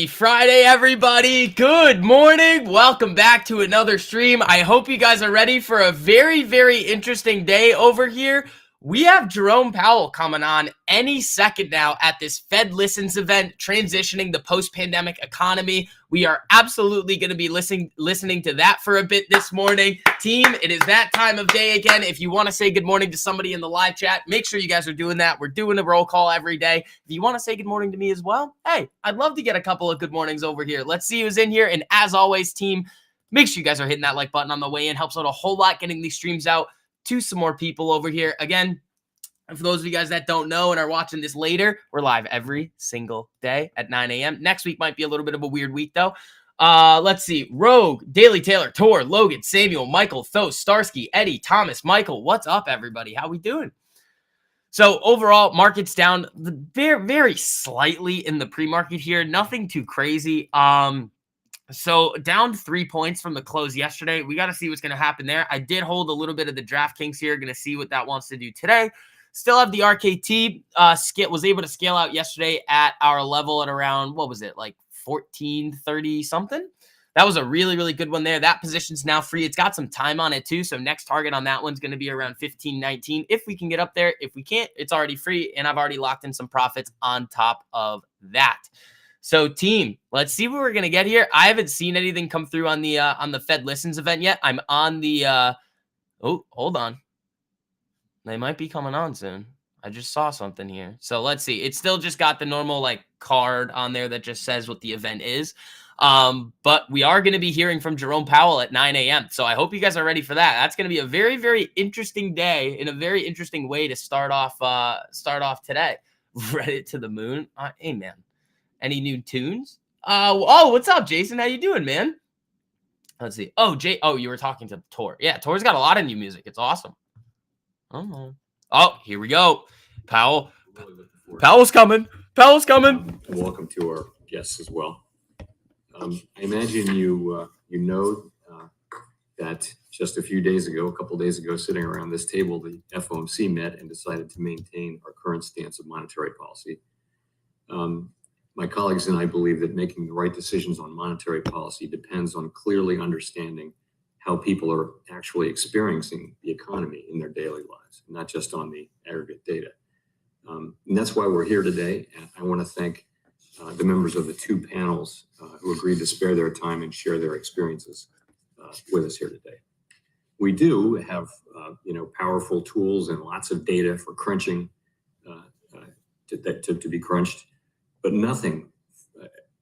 Happy Friday, everybody. Good morning. Welcome back to another stream. I hope you guys are ready for a very, very interesting day over here. We have Jerome Powell coming on any second now at this Fed Listens event, transitioning the post-pandemic economy. We are absolutely going to be listening to that for a bit this morning. Team, it is that time of day again. If you want to say good morning to somebody in the live chat, make sure you guys are doing that. We're doing a roll call every day. If you want to say good morning to me as well, hey, I'd love to get a couple of good mornings over here. Let's see who's in here. And as always, team, make sure you guys are hitting that like button on the way in. Helps out a whole lot getting these streams out to some more people over here. Again, and for those of you guys that don't know and are watching this later, we're live every single day at 9 a.m. Next week might be a little bit of a weird week, though. Let's see. Rogue, Daily Taylor, Tor, Logan, Samuel, Michael, Thos, Starsky, Eddie, Thomas, Michael. What's up, everybody? How we doing? So overall, market's down very, very slightly in the pre-market here. Nothing too crazy. So down 3 points from the close yesterday. We got to see what's going to happen there. I did hold a little bit of the DraftKings here. Going to see what that wants to do today. Still have the RKT. Was able to scale out yesterday at our level at around, what was it, like 1430 something? That was a really, really good one there. That position's now free. It's got some time on it too. So next target on that one's going to be around 1519. If we can get up there, if we can't, it's already free. And I've already locked in some profits on top of that. So team, let's see what we're going to get here. I haven't seen anything come through on the Fed Listens event yet. I'm on the, oh, hold on. They might be coming on soon. I just saw something here. So let's see. It's still just got the normal like card on there that just says what the event is. But we are going to be hearing from Jerome Powell at 9 a.m. So I hope you guys are ready for that. That's going to be a very, very interesting day in a very interesting way to start off today. Reddit to the moon. Hey man, any new tunes? Oh, what's up, Jason? How you doing, man? Let's see. Oh, you were talking to Tor. Yeah, Tor's got a lot of new music. It's awesome. Oh, here we go. Powell's coming. Powell's coming. Welcome to our guests as well. I imagine you know that just a couple days ago, sitting around this table, the FOMC met and decided to maintain our current stance of monetary policy. My colleagues and I believe that making the right decisions on monetary policy depends on clearly understanding how people are actually experiencing the economy in their daily lives, not just on the aggregate data. And that's why we're here today. And I want to thank the members of the two panels who agreed to spare their time and share their experiences with us here today. We do have, powerful tools and lots of data for crunching to be crunched, but nothing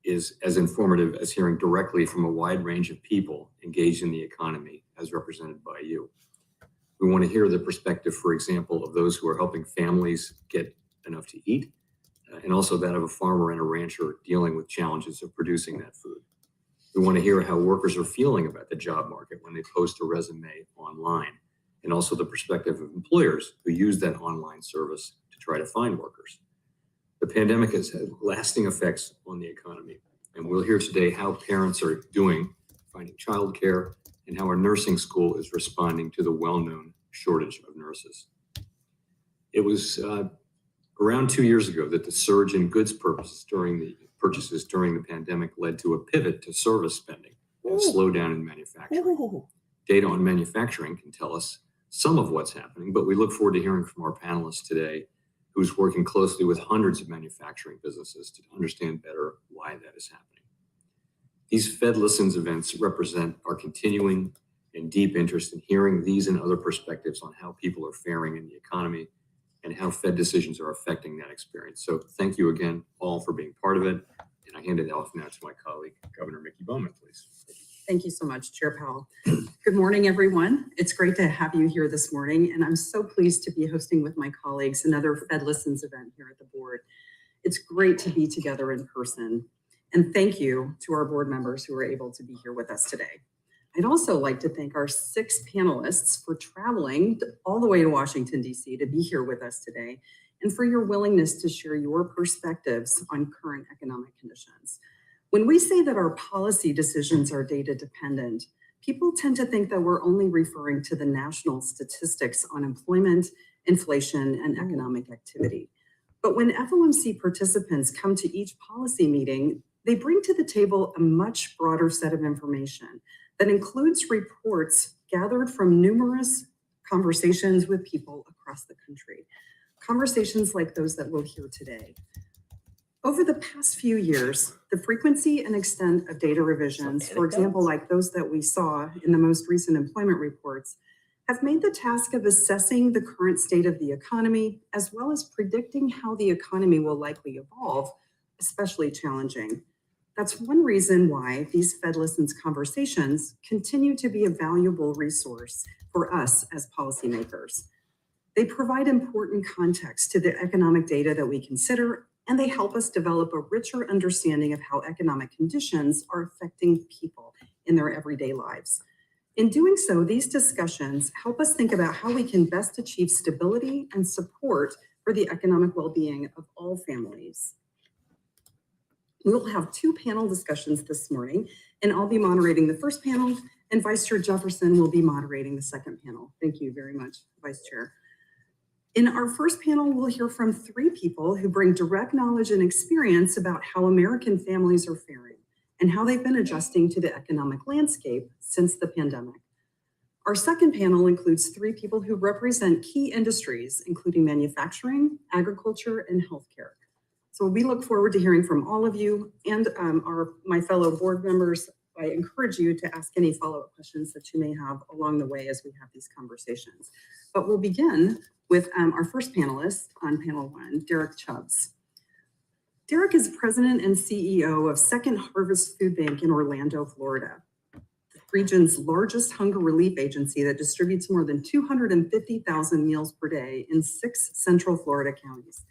is as informative as hearing directly from a wide range of people engaged in the economy as represented by you. We want to hear the perspective, for example, of those who are helping families get enough to eat, and also that of a farmer and a rancher dealing with challenges of producing that food. We want to hear how workers are feeling about the job market when they post a resume online, and also the perspective of employers who use that online service to try to find workers. The pandemic has had lasting effects on the economy, and we'll hear today how parents are doing finding childcare and how our nursing school is responding to the well-known shortage of nurses. It was around 2 years ago that the surge in goods purchases during the pandemic led to a pivot to service spending and a slowdown in manufacturing. Data on manufacturing can tell us some of what's happening, but we look forward to hearing from our panelists today, who's working closely with hundreds of manufacturing businesses to understand better why that is happening. These Fed Listens events represent our continuing and deep interest in hearing these and other perspectives on how people are faring in the economy and how Fed decisions are affecting that experience. So thank you again all for being part of it. And I hand it off now to my colleague, Governor Mickey Bowman, please. Thank you so much, Chair Powell. Good morning, everyone. It's great to have you here this morning, and I'm so pleased to be hosting with my colleagues another Fed Listens event here at the board. It's great to be together in person, and thank you to our board members who are able to be here with us today. I'd also like to thank our 6 panelists for traveling all the way to Washington, D.C. to be here with us today, and for your willingness to share your perspectives on current economic conditions. When we say that our policy decisions are data dependent, people tend to think that we're only referring to the national statistics on employment, inflation, and economic activity. But when FOMC participants come to each policy meeting, They bring to the table a much broader set of information that includes reports gathered from numerous conversations with people across the country, conversations like those that we'll hear today. Over the past few years, the frequency and extent of data revisions, for example, like those that we saw in the most recent employment reports, have made the task of assessing the current state of the economy, as well as predicting how the economy will likely evolve, especially challenging. That's one reason why these Fed Listens conversations continue to be a valuable resource for us as policymakers. They provide important context to the economic data that we consider, and they help us develop a richer understanding of how economic conditions are affecting people in their everyday lives. In doing so, these discussions help us think about how we can best achieve stability and support for the economic well-being of all families. We will have two panel discussions this morning, and I'll be moderating the first panel, and Vice Chair Jefferson will be moderating the second panel. Thank you very much, Vice Chair. In our first panel, we'll hear from three people who bring direct knowledge and experience about how American families are faring and how they've been adjusting to the economic landscape since the pandemic. Our second panel includes three people who represent key industries, including manufacturing, agriculture, and healthcare. So we look forward to hearing from all of you and my fellow board members. I encourage you to ask any follow-up questions that you may have along the way as we have these conversations. But we'll begin with our first panelist on panel one, Derek Chubbs. Derek is president and CEO of Second Harvest Food Bank in Orlando, Florida, the region's largest hunger relief agency that distributes more than 250,000 meals per day in 6 central Florida counties.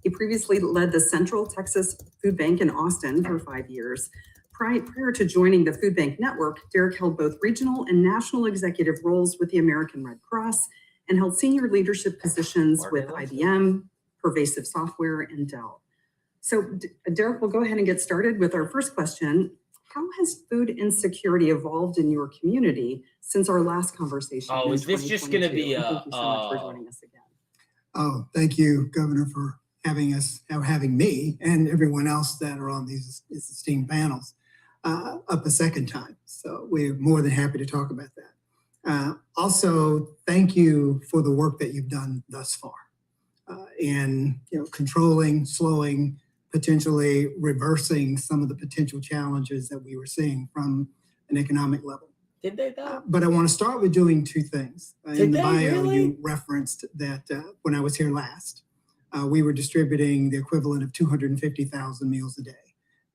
He previously led the Central Texas Food Bank in Austin for 5 years. Prior to joining the Food Bank Network, Derek held both regional and national executive roles with the American Red Cross and held senior leadership positions with IBM, Pervasive Software, and Dell. So Derek, we'll go ahead and get started with our first question. How has food insecurity evolved in your community since our last conversation? Oh, is this just going to be a... Thank you so much for joining us again. Oh, thank you, Governor, for having me and everyone else that are on these esteemed panels up a second time. So we're more than happy to talk about that. Also, thank you for the work that you've done thus far in controlling, slowing, potentially reversing some of the potential challenges that we were seeing from an economic level. Did they though? But I want to start with doing two things. In the bio, really? You referenced that when I was here last, we were distributing the equivalent of 250,000 meals a day.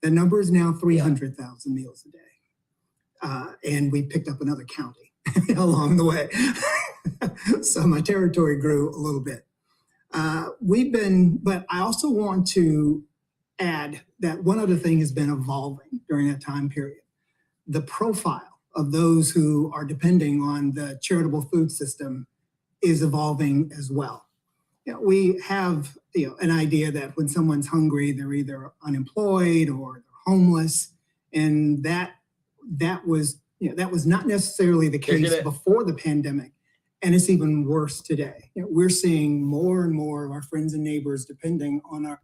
The number is now 300,000 meals a day. And we picked up another county along the way. So my territory grew a little bit. But I also want to add that one other thing has been evolving during that time period. The profile of those who are depending on the charitable food system is evolving as well. We have an idea that when someone's hungry, they're either unemployed or they're homeless, and that was not necessarily the case before the pandemic, and it's even worse today. We're seeing more and more of our friends and neighbors depending on our.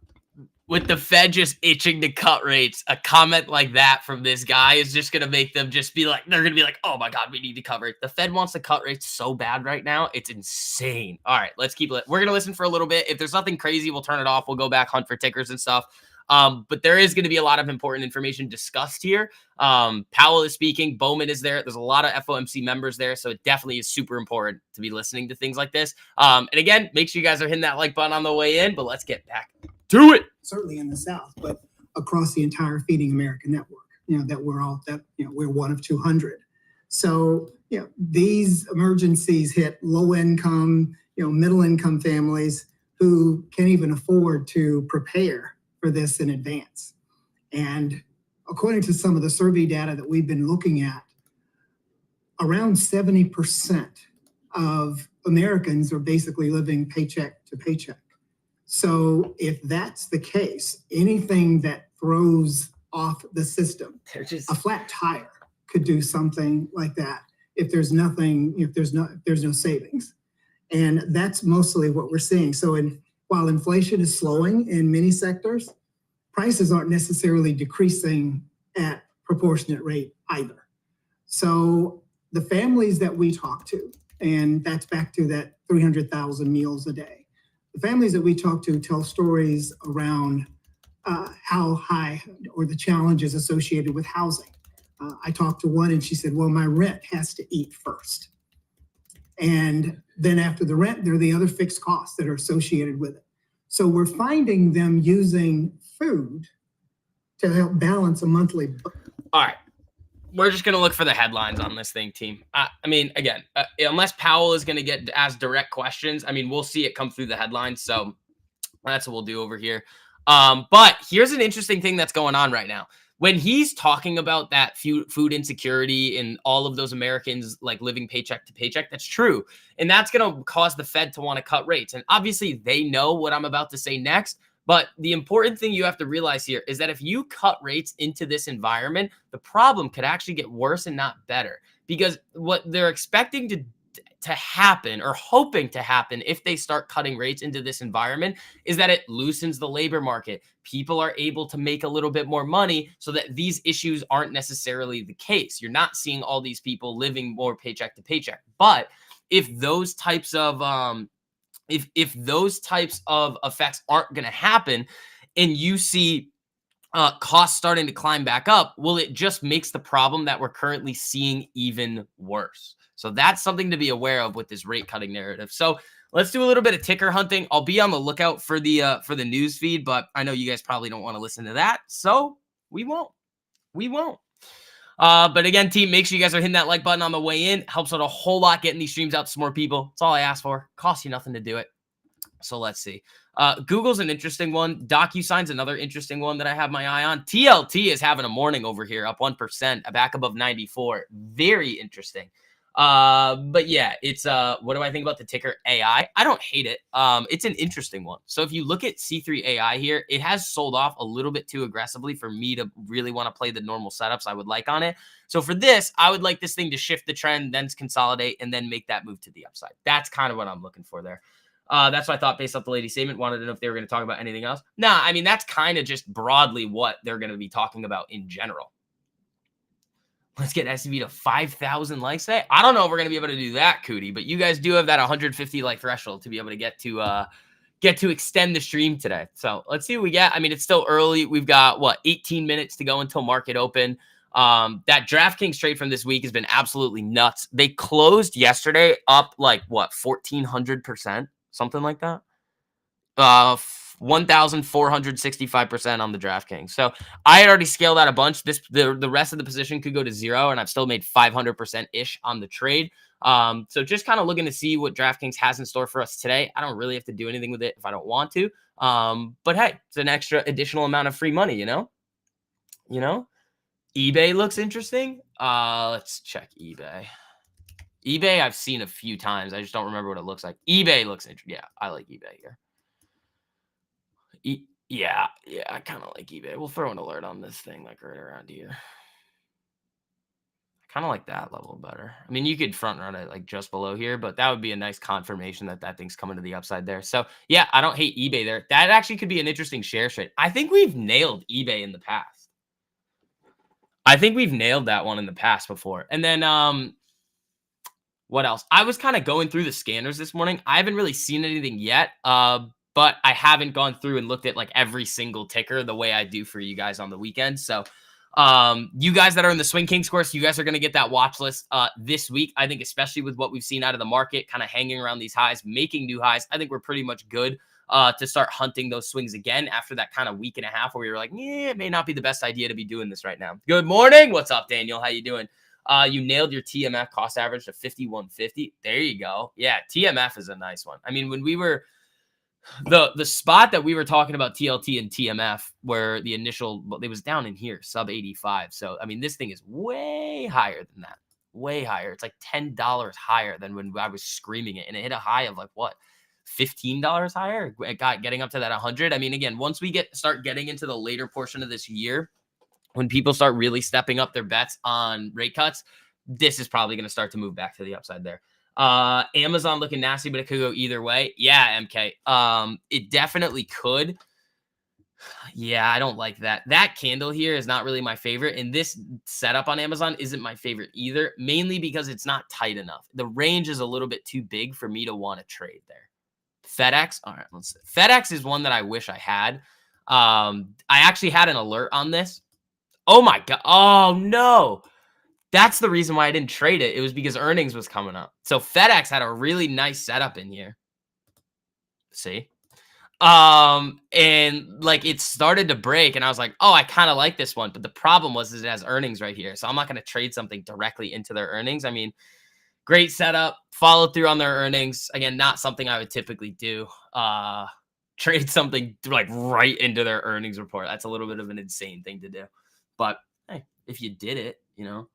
With the Fed just itching to cut rates, a comment like that from this guy is just going to make them just be like, they're going to be like, oh my God, we need to cut rates. The Fed wants to cut rates so bad right now. It's insane. All right, let's keep it. We're going to listen for a little bit. If there's nothing crazy, we'll turn it off. We'll go back, hunt for tickers and stuff. But there is going to be a lot of important information discussed here. Powell is speaking. Bowman is there. There's a lot of FOMC members there. So it definitely is super important to be listening to things like this. And again, make sure you guys are hitting that like button on the way in, but let's get back to it. Certainly in the South, but across the entire Feeding America network, we're one of 200. So, these emergencies hit low income, middle income families who can't even afford to prepare for this in advance. And according to some of the survey data that we've been looking at, around 70% of Americans are basically living paycheck to paycheck. So if that's the case, anything that throws off the system, a flat tire could do something like that if there's no savings. And that's mostly what we're seeing. So while inflation is slowing in many sectors, prices aren't necessarily decreasing at proportionate rate either. So the families that we talk to, and that's back to that 300,000 meals a day, the families that we talk to tell stories around how high or the challenges associated with housing. I talked to one and she said, well, my rent has to eat first. And then after the rent, there are the other fixed costs that are associated with it. So we're finding them using food to help balance a monthly budget. All right. We're just going to look for the headlines on this thing, team. I mean, again, unless Powell is going to get asked direct questions, I mean, we'll see it come through the headlines. So that's what we'll do over here. But here's an interesting thing that's going on right now. When he's talking about that food insecurity and all of those Americans like living paycheck to paycheck, that's true. And that's going to cause the Fed to want to cut rates. And obviously they know what I'm about to say next. But the important thing you have to realize here is that if you cut rates into this environment, the problem could actually get worse and not better. Because what they're expecting to happen or hoping to happen if they start cutting rates into this environment is that it loosens the labor market. People are able to make a little bit more money so that these issues aren't necessarily the case. You're not seeing all these people living more paycheck to paycheck. But if those types of if those types of effects aren't going to happen and you see costs starting to climb back up, well, it just makes the problem that we're currently seeing even worse. So that's something to be aware of with this rate cutting narrative. So let's do a little bit of ticker hunting. I'll be on the lookout for the news feed, but I know you guys probably don't want to listen to that. So we won't. But again, team, make sure you guys are hitting that like button on the way in. Helps out a whole lot getting these streams out to some more people. That's all I ask for. Costs you nothing to do it. So let's see. Google's an interesting one. DocuSign's another interesting one that I have my eye on. TLT is having a morning over here, up 1%, back above 94. Very interesting. But yeah, it's what do I think about the ticker AI? I don't hate it. It's an interesting one. So if you look at C3 AI here, it has sold off a little bit too aggressively for me to really want to play the normal setups I would like on it. So for this, I would like this thing to shift the trend, then consolidate, and then make that move to the upside. That's kind of what I'm looking for there. That's what I thought based off the lady's statement. Wanted to know if they were going to talk about anything else. Nah, I mean, that's kind of just broadly what they're going to be talking about in general. Let's get SCB to 5,000 likes today. I don't know if we're going to be able to do that, Cootie, but you guys do have that 150 like threshold to be able to get to extend the stream today. So let's see what we get. I mean, it's still early. We've got 18 minutes to go until market open. That DraftKings trade from this week has been absolutely nuts. They closed yesterday up like 1,400%, something like that. 1,465% on the DraftKings. So I had already scaled out a bunch. The rest of the position could go to zero, and I've still made 500% ish on the trade. So just kind of looking to see what DraftKings has in store for us today. I don't really have to do anything with it if I don't want to. But hey, it's an extra additional amount of free money, you know? eBay looks interesting. Let's check eBay. eBay I've seen a few times. I just don't remember what it looks like. eBay looks interesting. Yeah, I like eBay here. Yeah, I kind of like eBay. We'll throw an alert on this thing like right around here. I kind of like that level better. I mean, you could front run it like just below here, but that would be a nice confirmation that that thing's coming to the upside there. So yeah, I don't hate eBay there. That actually could be an interesting share trade. I think we've nailed eBay in the past. I think we've nailed that one in the past before. And then what else? I was kind of going through the scanners this morning. I haven't really seen anything yet. But I haven't gone through and looked at like every single ticker the way I do for you guys on the weekend. So you guys that are in the Swing Kings course, you guys are going to get that watch list this week. I think especially with what we've seen out of the market, kind of hanging around these highs, making new highs, I think we're pretty much good to start hunting those swings again after that kind of week and a half where we were like, yeah, it may not be the best idea to be doing this right now. Good morning. What's up, Daniel? How you doing? You nailed your TMF cost average to 51.50. There you go. Yeah, TMF is a nice one. I mean, when we were the spot that we were talking about TLT and TMF where the initial, it was down in here, sub 85. So, I mean, this thing is way higher than that. Way higher. It's like $10 higher than when I was screaming it. And it hit a high of like what? $15 higher? It got getting up to that 100. I mean, again, once we start getting into the later portion of this year, when people start really stepping up their bets on rate cuts, this is probably going to start to move back to the upside there. Amazon looking nasty, but it could go either way. Yeah, MK. It definitely could. Yeah, I don't like that. That candle here is not really my favorite, and this setup on Amazon isn't my favorite either, mainly because it's not tight enough. The range is a little bit too big for me to want to trade there. FedEx, all right, let's see. FedEx is one that I wish I had. I actually had an alert on this. Oh my God. Oh no. That's the reason why I didn't trade it. It was because earnings was coming up. So FedEx had a really nice setup in here. See? And like it started to break and I was like, oh, I kind of like this one. But the problem was is it has earnings right here. So I'm not going to trade something directly into their earnings. I mean, great setup, follow through on their earnings. Again, not something I would typically do. Trade something like right into their earnings report. That's a little bit of an insane thing to do. But hey, if you did it, you know,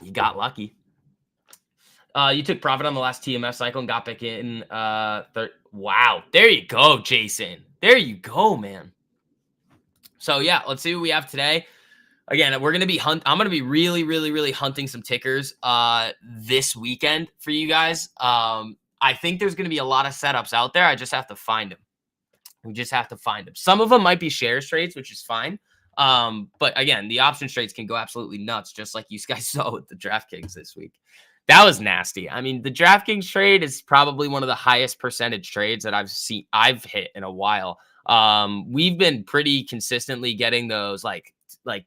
you got lucky. You took profit on the last TMF cycle and got back in. Wow. There you go, Jason. There you go, man. So, yeah, let's see what we have today. Again, we're going to be I'm going to be really, really, really hunting some tickers this weekend for you guys. I think there's going to be a lot of setups out there. I just have to find them. We just have to find them. Some of them might be shares trades, which is fine. But again, the option trades can go absolutely nuts, just like you guys saw with the DraftKings this week. That was nasty. I mean, the DraftKings trade is probably one of the highest percentage trades that I've hit in a while. We've been pretty consistently getting those like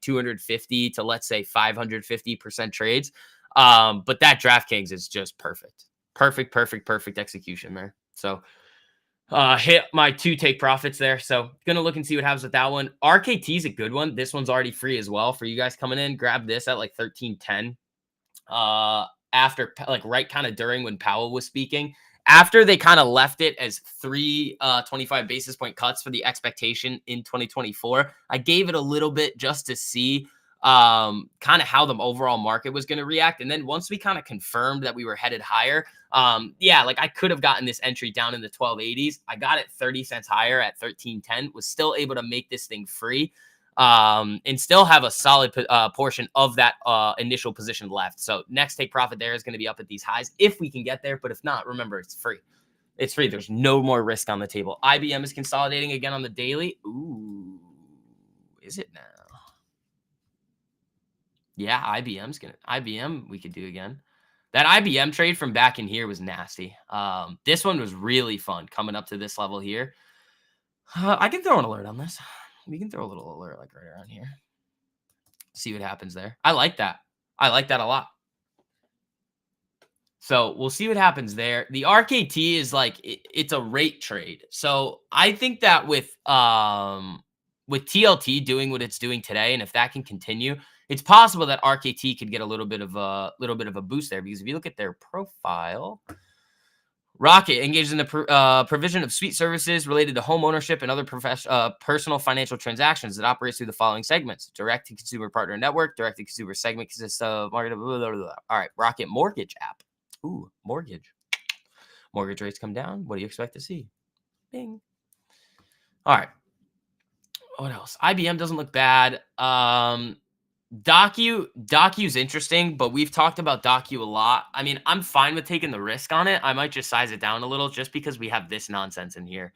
250 to let's say 550% trades. But that DraftKings is just perfect. Perfect execution there. So hit my 2 take profits there. So gonna look and see what happens with that one. RKT is a good one. This one's already free as well for you guys coming in. Grab this at like 1310. After like right kind of during when Powell was speaking, after they kind of left it as 3 25 basis point cuts for the expectation in 2024, I gave it a little bit just to see kind of how the overall market was going to react. And then once we kind of confirmed that we were headed higher, yeah, like I could have gotten this entry down in the 1280s. I got it 30 cents higher at 1310, was still able to make this thing free. And still have a solid portion of that initial position left. So next take profit there is going to be up at these highs if we can get there. But if not, remember, it's free. It's free. There's no more risk on the table. IBM is consolidating again on the daily. Ooh, is it now? Yeah, IBM we could do again. That IBM trade from back in here was nasty. This one was really fun coming up to this level here. I can throw an alert on this. We can throw a little alert like right around here. See what happens there. I like that. I like that a lot. So we'll see what happens there. The RKT is like, it's a rate trade. So I think that with TLT doing what it's doing today, and if that can continue, it's possible that RKT could get a little bit of a boost there. Because if you look at their profile, Rocket engages in the provision of suite services related to home ownership and other personal financial transactions that operates through the following segments: direct-to-consumer partner network. Direct-to-consumer segment consists of market. Blah, blah, blah. All right, Rocket mortgage app. Ooh, mortgage. Mortgage rates come down. What do you expect to see? Bing. All right. What else? IBM doesn't look bad. Docu's interesting, but we've talked about Docu a lot. I mean, I'm fine with taking the risk on it. I might just size it down a little just because we have this nonsense in here.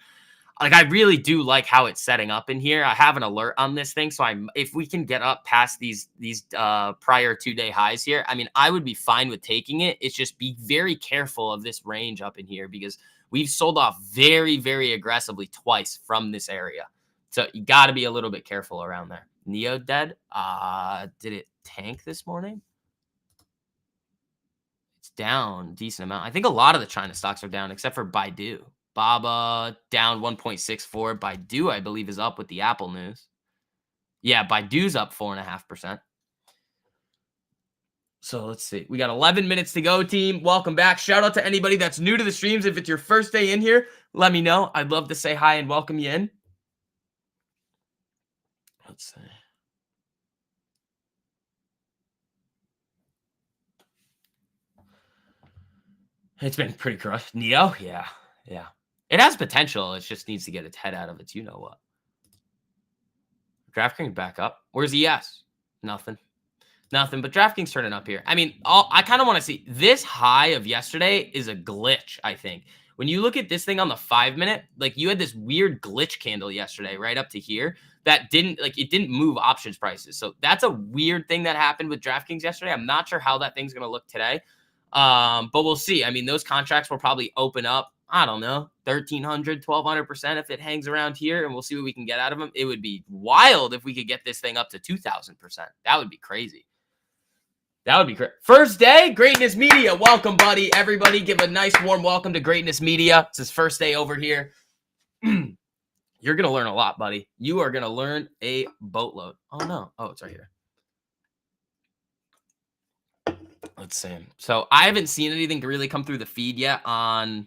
Like, I really do like how it's setting up in here. I have an alert on this thing, so if we can get up past these prior 2-day highs here, I mean, I would be fine with taking it. It's just be very careful of this range up in here because we've sold off very, very aggressively twice from this area. So you got to be a little bit careful around there. Neo dead. Did it tank this morning? It's down a decent amount. I think a lot of the China stocks are down except for Baidu. Baba down 1.64. Baidu, I believe, is up with the Apple news. Yeah, Baidu's up 4.5%. So let's see. We got 11 minutes to go, team. Welcome back. Shout out to anybody that's new to the streams. If it's your first day in here, let me know. I'd love to say hi and welcome you in. Let's see. It's been pretty crushed. Neo? Yeah. It has potential. It just needs to get its head out of its you-know-what. DraftKings back up. Where's ES? Nothing. But DraftKings turning up here. I mean, I kind of want to see this high of yesterday is a glitch, I think. when you look at this thing on the 5-minute, like you had this weird glitch candle yesterday right up to here that it didn't move options prices. So that's a weird thing that happened with DraftKings yesterday. I'm not sure how that thing's going to look today. But we'll see. I mean, those contracts will probably open up, I don't know, 1,300, 1,200% if it hangs around here, and we'll see what we can get out of them. It would be wild if we could get this thing up to 2,000%. That would be crazy. That would be great. First day, Greatness Media. Welcome, buddy. Everybody give a nice warm welcome to Greatness Media. It's his first day over here. You're going to learn a lot, buddy. You are going to learn a boatload. Oh, no. Oh, it's right here. Let's see. So I haven't seen anything really come through the feed yet on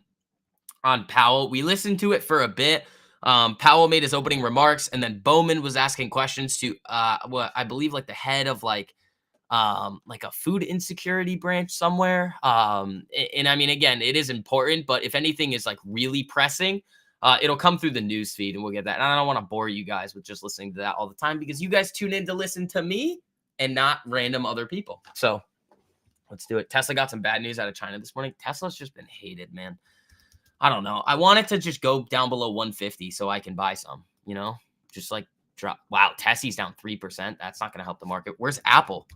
Powell. We listened to it for a bit. Powell made his opening remarks, and then Bowman was asking questions to what I believe like the head of like a food insecurity branch somewhere. And I mean, again, it is important, but if anything is like really pressing, it'll come through the news feed and we'll get that. And I don't want to bore you guys with just listening to that all the time because you guys tune in to listen to me and not random other people. So let's do it. Tesla got some bad news out of China this morning. Tesla's just been hated, man. I don't know. I want it to just go down below 150 so I can buy some, just like drop. Wow. Tesla's down 3%. That's not going to help the market. Where's Apple?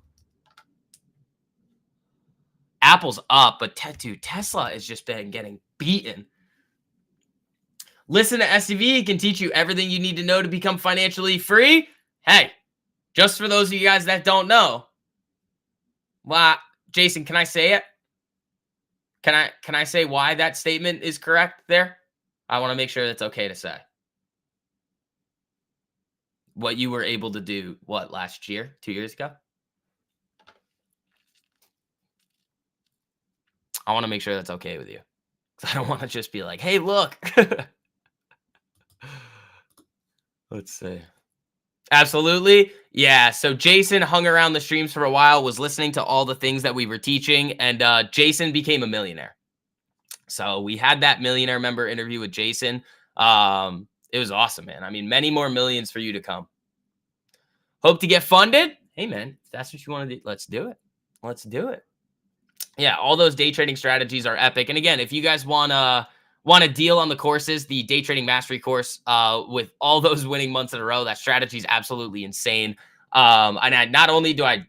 Apple's up, but dude, Tesla has just been getting beaten. Listen to SCV. It can teach you everything you need to know to become financially free. Hey, just for those of you guys that don't know, Jason, can I say it? Can I say why that statement is correct there? I want to make sure that's okay to say. What you were able to do, last year, 2 years ago? I want to make sure that's okay with you. I don't want to just be like, hey, look. Let's see. Absolutely. Yeah. So Jason hung around the streams for a while, was listening to all the things that we were teaching, and Jason became a millionaire. So we had that millionaire member interview with Jason. It was awesome, man. I mean, many more millions for you to come. Hope to get funded. Hey, man, if that's what you want to do, let's do it. Let's do it. Yeah, all those day trading strategies are epic. And again, if you guys want a deal on the courses, the day trading mastery course with all those winning months in a row, that strategy is absolutely insane. And not only do I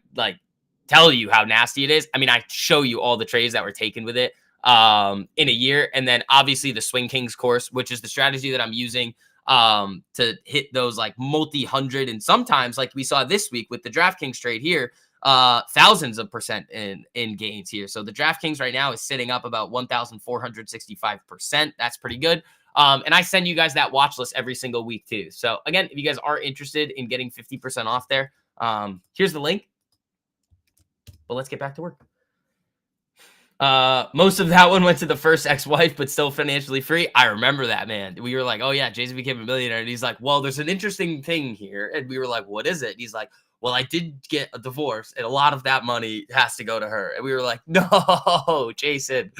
tell you how nasty it is, I mean, I show you all the trades that were taken with it in a year. And then obviously the Swing Kings course, which is the strategy that I'm using to hit those multi-hundred, and sometimes like we saw this week with the DraftKings trade here, thousands of percent in gains here. So the DraftKings right now is sitting up about 1,465%. That's pretty good. And I send you guys that watch list every single week too. So again, if you guys are interested in getting 50% off there, here's the link. But let's get back to work. Most of that one went to the first ex-wife, but still financially free. I remember that, man. We were like, oh yeah, Jason became a millionaire. And he's like, well, there's an interesting thing here. And we were like, what is it? And he's like, well, I did get a divorce, and a lot of that money has to go to her. And we were like, no, Jason.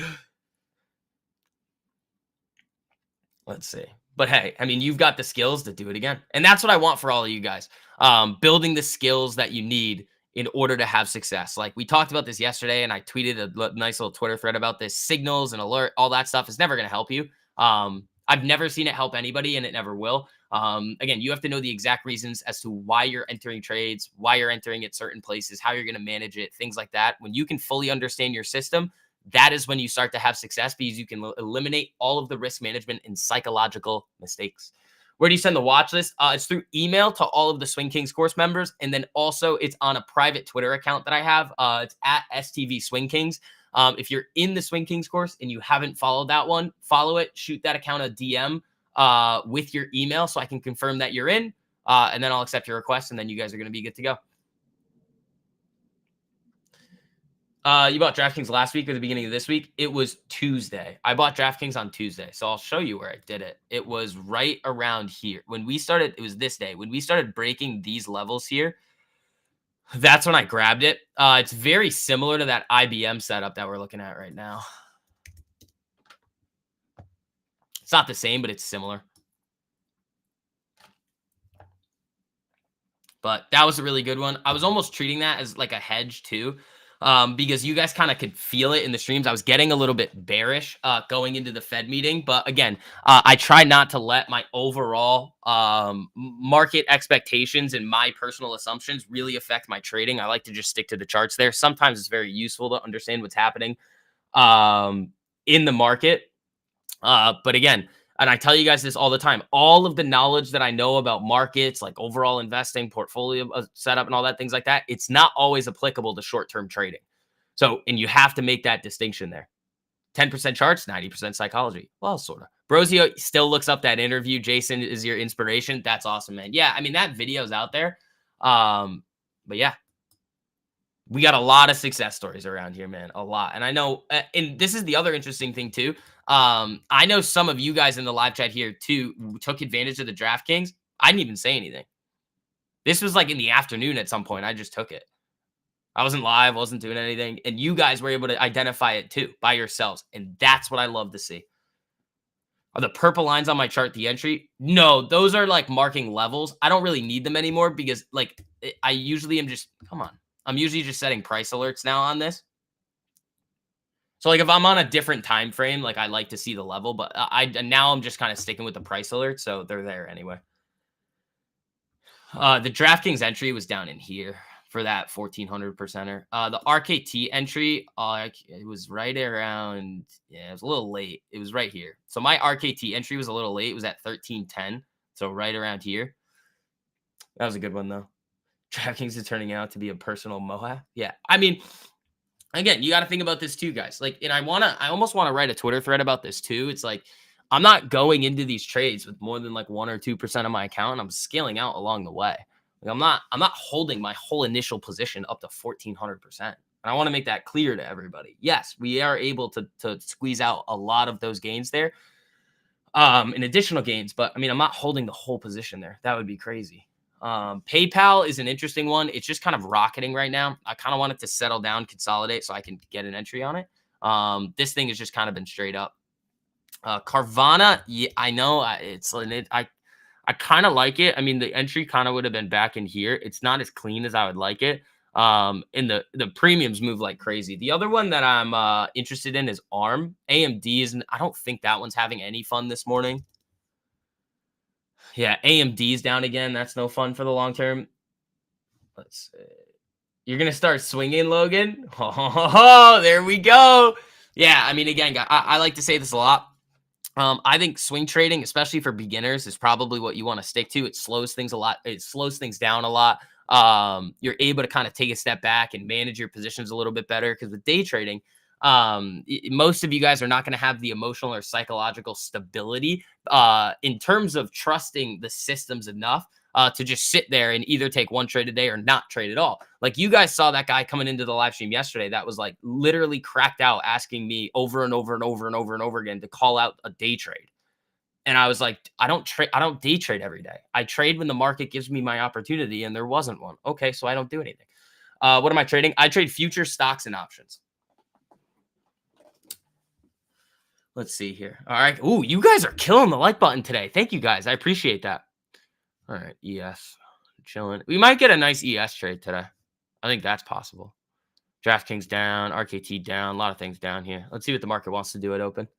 Let's see. But hey, I mean, you've got the skills to do it again. And that's what I want for all of you guys. Building the skills that you need in order to have success. Like we talked about this yesterday, and I tweeted a nice little Twitter thread about this. Signals and alert, all that stuff is never going to help you. I've never seen it help anybody, and it never will. Again, you have to know the exact reasons as to why you're entering trades, why you're entering at certain places, how you're going to manage it, things like that. When you can fully understand your system, that is when you start to have success, because you can eliminate all of the risk management and psychological mistakes. Where do you send the watch list? It's through email to all of the Swing Kings course members. And then also it's on a private Twitter account that I have. It's at STV Swing Kings. If you're in the Swing Kings course and you haven't followed that one, follow it, shoot that account a DM with your email so I can confirm that you're in. And then I'll accept your request, and then you guys are going to be good to go. You bought DraftKings last week or the beginning of this week? It was Tuesday. I bought DraftKings on Tuesday. So I'll show you where I did it. It was right around here. When we started, it was this day. When we started breaking these levels here, that's when I grabbed it. It's very similar to that IBM setup that we're looking at right now. It's not the same, but it's similar. But that was a really good one. I was almost treating that as like a hedge too. because you guys kind of could feel it in the streams. I was getting a little bit bearish going into the Fed meeting, but again, I try not to let my overall market expectations and my personal assumptions really affect my trading. I like to just stick to the charts there. Sometimes it's very useful to understand what's happening in the market. But again, and I tell you guys this all the time, all of the knowledge that I know about markets, like overall investing, portfolio setup and all that, things like that, it's not always applicable to short-term trading. So, and you have to make that distinction there. 10% charts, 90% psychology. Well, sort of. Brosio still looks up that interview. Jason is your inspiration. That's awesome, man. Yeah, I mean, that video's out there. But yeah, we got a lot of success stories around here, man. A lot. And I know, and this is the other interesting thing too. I know some of you guys in the live chat here too took advantage of the DraftKings. I didn't even say anything. This was like in the afternoon at some point. I just took it. I wasn't live, wasn't doing anything. And you guys were able to identify it too by yourselves. And that's what I love to see. Are the purple lines on my chart the entry? No, those are like marking levels. I don't really need them anymore because like I usually am just, come on. I'm usually just setting price alerts now on this. So like if I'm on a different time frame, like I like to see the level, but now I'm just kind of sticking with the price alerts, so they're there anyway. The DraftKings entry was down in here for that 1400 percenter. The RKT entry, it was right around, yeah, it was a little late. It was right here. So my RKT entry was a little late. It was at 1310, so right around here. That was a good one though. DraftKings is turning out to be a personal Moab. Yeah, I mean, again, you got to think about this too, guys. Like, and I almost want to write a Twitter thread about this too. It's like, I'm not going into these trades with more than like 1 or 2% of my account. And I'm scaling out along the way. Like, I'm not holding my whole initial position up to 1400%. And I want to make that clear to everybody. Yes, we are able to squeeze out a lot of those gains there, in additional gains. But I mean, I'm not holding the whole position there. That would be crazy. PayPal is an interesting one. It's just kind of rocketing right now. I kind of want it to settle down, consolidate so I can get an entry on it. This thing has just kind of been straight up. Carvana, yeah, I know I kind of like it. I mean, the entry kind of would have been back in here. It's not as clean as I would like it. And the premiums move like crazy. The other one that I'm interested in is ARM. AMD isn't. I don't think that one's having any fun this morning. Yeah, AMD's down again. That's no fun for the long term. Let's see. You're going to start swinging, Logan? Oh, there we go. Yeah, I mean, again, I like to say this a lot. I think swing trading, especially for beginners, is probably what you want to stick to. It slows things a lot. It slows things down a lot. You're able to kind of take a step back and manage your positions a little bit better because with day trading, most of you guys are not going to have the emotional or psychological stability in terms of trusting the systems enough to just sit there and either take one trade a day or not trade at all. Like you guys saw that guy coming into the live stream yesterday that was like literally cracked out asking me over and over and over and over and over again to call out a day trade. And I was like, I don't day trade every day. I trade when the market gives me my opportunity, and there wasn't one. Okay, so I don't do anything. What am I trading? I trade future stocks and options. Let's see here. All right. Ooh, you guys are killing the like button today. Thank you guys. I appreciate that. All right. ES. Chilling. We might get a nice ES trade today. I think that's possible. DraftKings down. RKT down. A lot of things down here. Let's see what the market wants to do at open.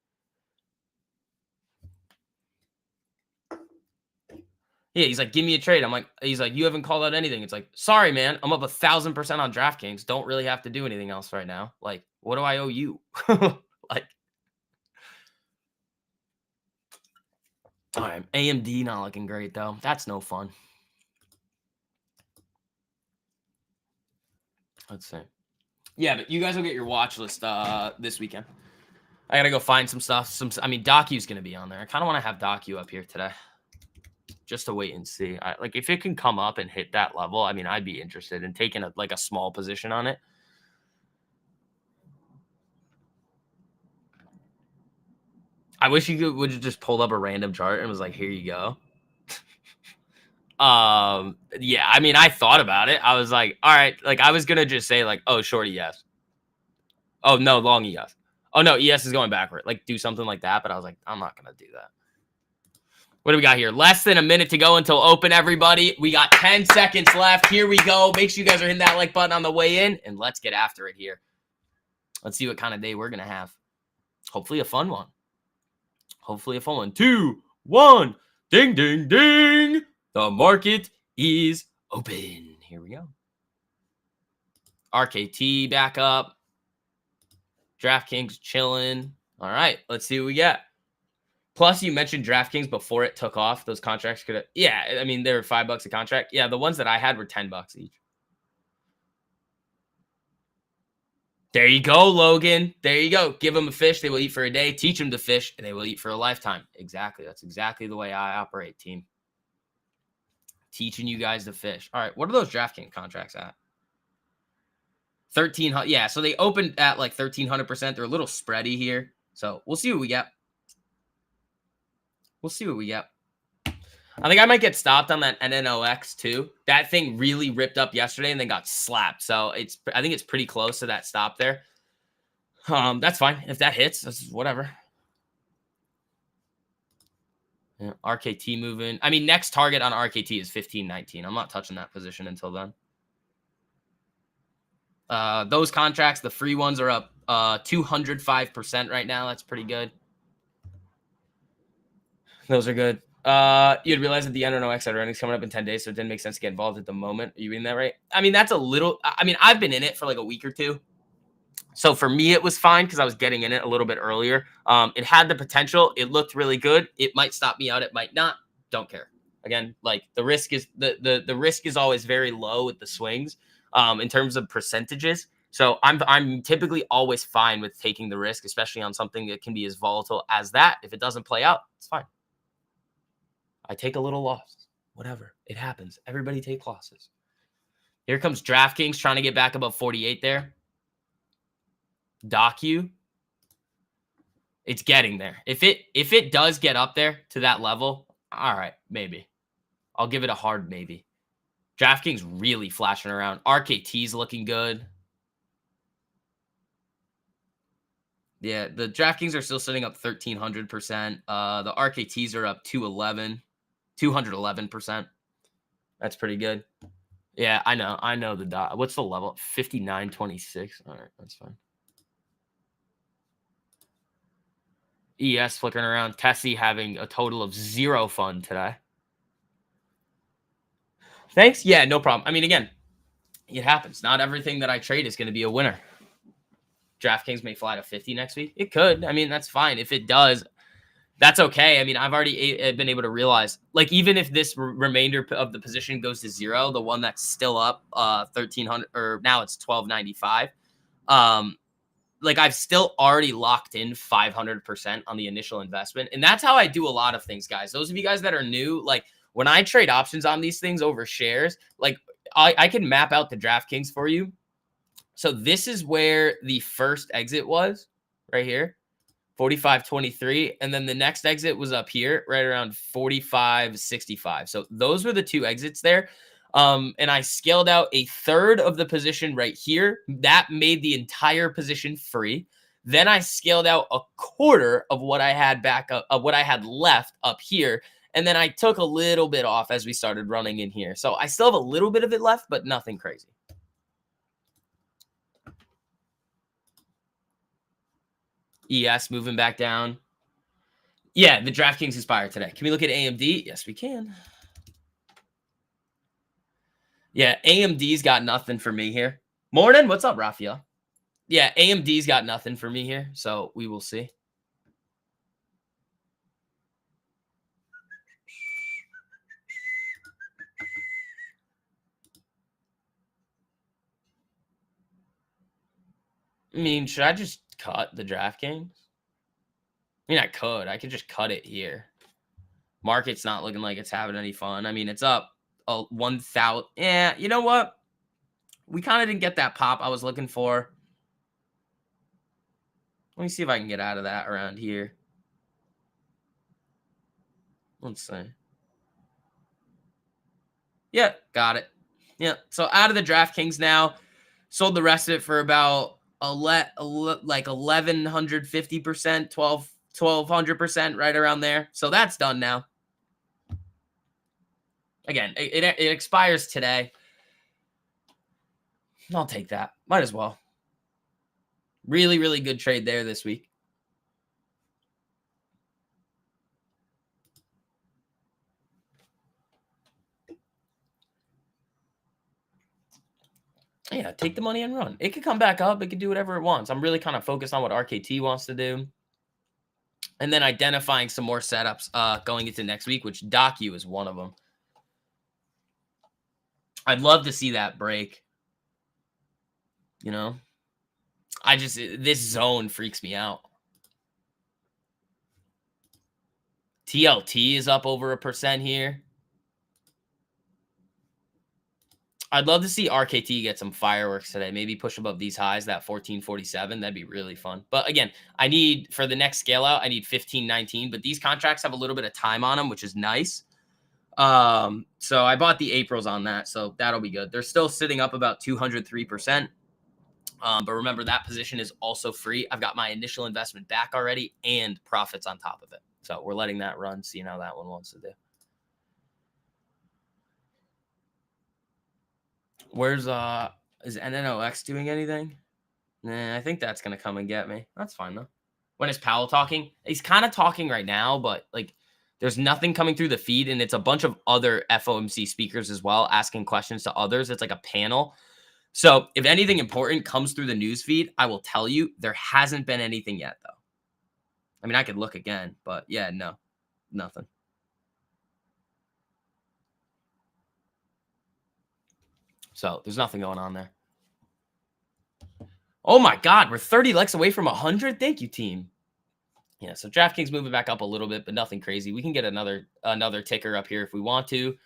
Yeah, he's like, give me a trade. I'm like, he's like, you haven't called out anything. It's like, sorry, man. I'm up 1,000% on DraftKings. Don't really have to do anything else right now. Like, what do I owe you? Like, all right, AMD not looking great though. That's no fun. Let's see. Yeah, but you guys will get your watch list this weekend. I gotta go find some stuff. I mean, Docu's gonna be on there. I kind of want to have Docu up here today, just to wait and see. Like if it can come up and hit that level, I mean, I'd be interested in taking a small position on it. I wish you would have just pulled up a random chart and was like, here you go. Yeah, I mean, I thought about it. I was like, all right, like I was going to just say like, oh, short ES. Oh, no, long ES. Oh, no, ES is going backward. Like do something like that. But I was like, I'm not going to do that. What do we got here? Less than a minute to go until open, everybody. We got 10 seconds left. Here we go. Make sure you guys are hitting that like button on the way in, and let's get after it here. Let's see what kind of day we're going to have. Hopefully a fun one. Hopefully a fun one. 2, 1. Ding, ding, ding. The market is open. Here we go. RKT back up. DraftKings chilling. All right, let's see what we get. Plus, you mentioned DraftKings before it took off. Those contracts could have, yeah, I mean, they were $5 a contract. Yeah, the ones that I had were $10 each. There you go, Logan. There you go. Give them a fish, they will eat for a day. Teach them to fish, and they will eat for a lifetime. Exactly. That's exactly the way I operate, team. Teaching you guys to fish. All right, what are those DraftKings contracts at? 1,300. Yeah, so they opened at like 1,300%. They're a little spready here. So we'll see what we get. We'll see what we get. I think I might get stopped on that NNOX too. That thing really ripped up yesterday and then got slapped. So I think it's pretty close to that stop there. That's fine. If that hits, that's whatever. Yeah, RKT moving. I mean, next target on RKT is 15.19. I'm not touching that position until then. Those contracts, the free ones are up 205% right now. That's pretty good. Those are good. You'd realize that the NNOX had earnings coming up in 10 days, so it didn't make sense to get involved at the moment. Are you reading that right? I mean, that's a little, I mean, I've been in it for like a week or two. So for me, it was fine because I was getting in it a little bit earlier. It had the potential. It looked really good. It might stop me out. It might not. Don't care. Again, like the risk is the risk is always very low with the swings in terms of percentages. So I'm typically always fine with taking the risk, especially on something that can be as volatile as that. If it doesn't play out, it's fine. I take a little loss. Whatever. It happens. Everybody take losses. Here comes DraftKings trying to get back above 48 there. Docu. It's getting there. If it does get up there to that level, all right, maybe. I'll give it a hard maybe. DraftKings really flashing around. RKT's looking good. Yeah, the DraftKings are still sitting up 1,300%. The RKTs are up 211%. That's pretty good. Yeah, I know the dot. What's the level? 59.26. All right, that's fine. ES flickering around. Tessie having a total of 0 fun today. Thanks. Yeah, no problem. I mean, again, it happens. Not everything that I trade is going to be a winner. DraftKings may fly to 50 next week. It could. I mean, that's fine. If it does, that's okay. I mean, I've already been able to realize, like, even if this remainder of the position goes to 0, the one that's still up 1,300, or now it's 12.95. Like, I've still already locked in 500% on the initial investment. And that's how I do a lot of things, guys. Those of you guys that are new, like, when I trade options on these things over shares, like, I can map out the DraftKings for you. So this is where the first exit was, right here, 45.23. And then the next exit was up here, right around 45.65. So those were the 2 exits there. And I scaled out a third of the position right here. That made the entire position free. Then I scaled out a quarter of what I had back up, of what I had left up here. And then I took a little bit off as we started running in here. So I still have a little bit of it left, but nothing crazy. ES moving back down. Yeah, the DraftKings expired today. Can we look at AMD? Yes, we can. Yeah, AMD's got nothing for me here. Morning. What's up, Raphael? Yeah, AMD's got nothing for me here, so we will see. I mean, should I just cut the DraftKings? I mean, I could just cut it here. Market's not looking like it's having any fun. I mean, it's up 1,000. Yeah, you know what? We kind of didn't get that pop I was looking for. Let me see if I can get out of that around here. Let's see. Yeah, got it. Yeah, so out of the DraftKings now. Sold the rest of it for about like 1,150%, 1,200%, right around there. So that's done now. Again, it expires today. I'll take that. Might as well. Really, really good trade there this week. Yeah, take the money and run. It could come back up. It could do whatever it wants. I'm really kind of focused on what RKT wants to do. And then identifying some more setups going into next week, which Docu is one of them. I'd love to see that break. You know? This zone freaks me out. TLT is up over 1% here. I'd love to see RKT get some fireworks today. Maybe push above these highs, that 1447. That'd be really fun. But again, I need, for the next scale out, I need 1519. But these contracts have a little bit of time on them, which is nice. So I bought the Aprils on that. So that'll be good. They're still sitting up about 203%. But remember, that position is also free. I've got my initial investment back already and profits on top of it. So we're letting that run, seeing how that one wants to do. Where's is NNOX doing anything? Nah, I think that's gonna come and get me. That's fine though. When is Powell talking? He's kind of talking right now, but like there's nothing coming through the feed, and it's a bunch of other FOMC speakers as well asking questions to others. It's like a panel. So if anything important comes through the news feed, I will tell you. There hasn't been anything yet though. I mean, I could look again, but yeah, no, nothing. So there's nothing going on there. Oh my God, we're 30 likes away from 100. Thank you, team. Yeah, so DraftKings moving back up a little bit, but nothing crazy. We can get another ticker up here if we want to.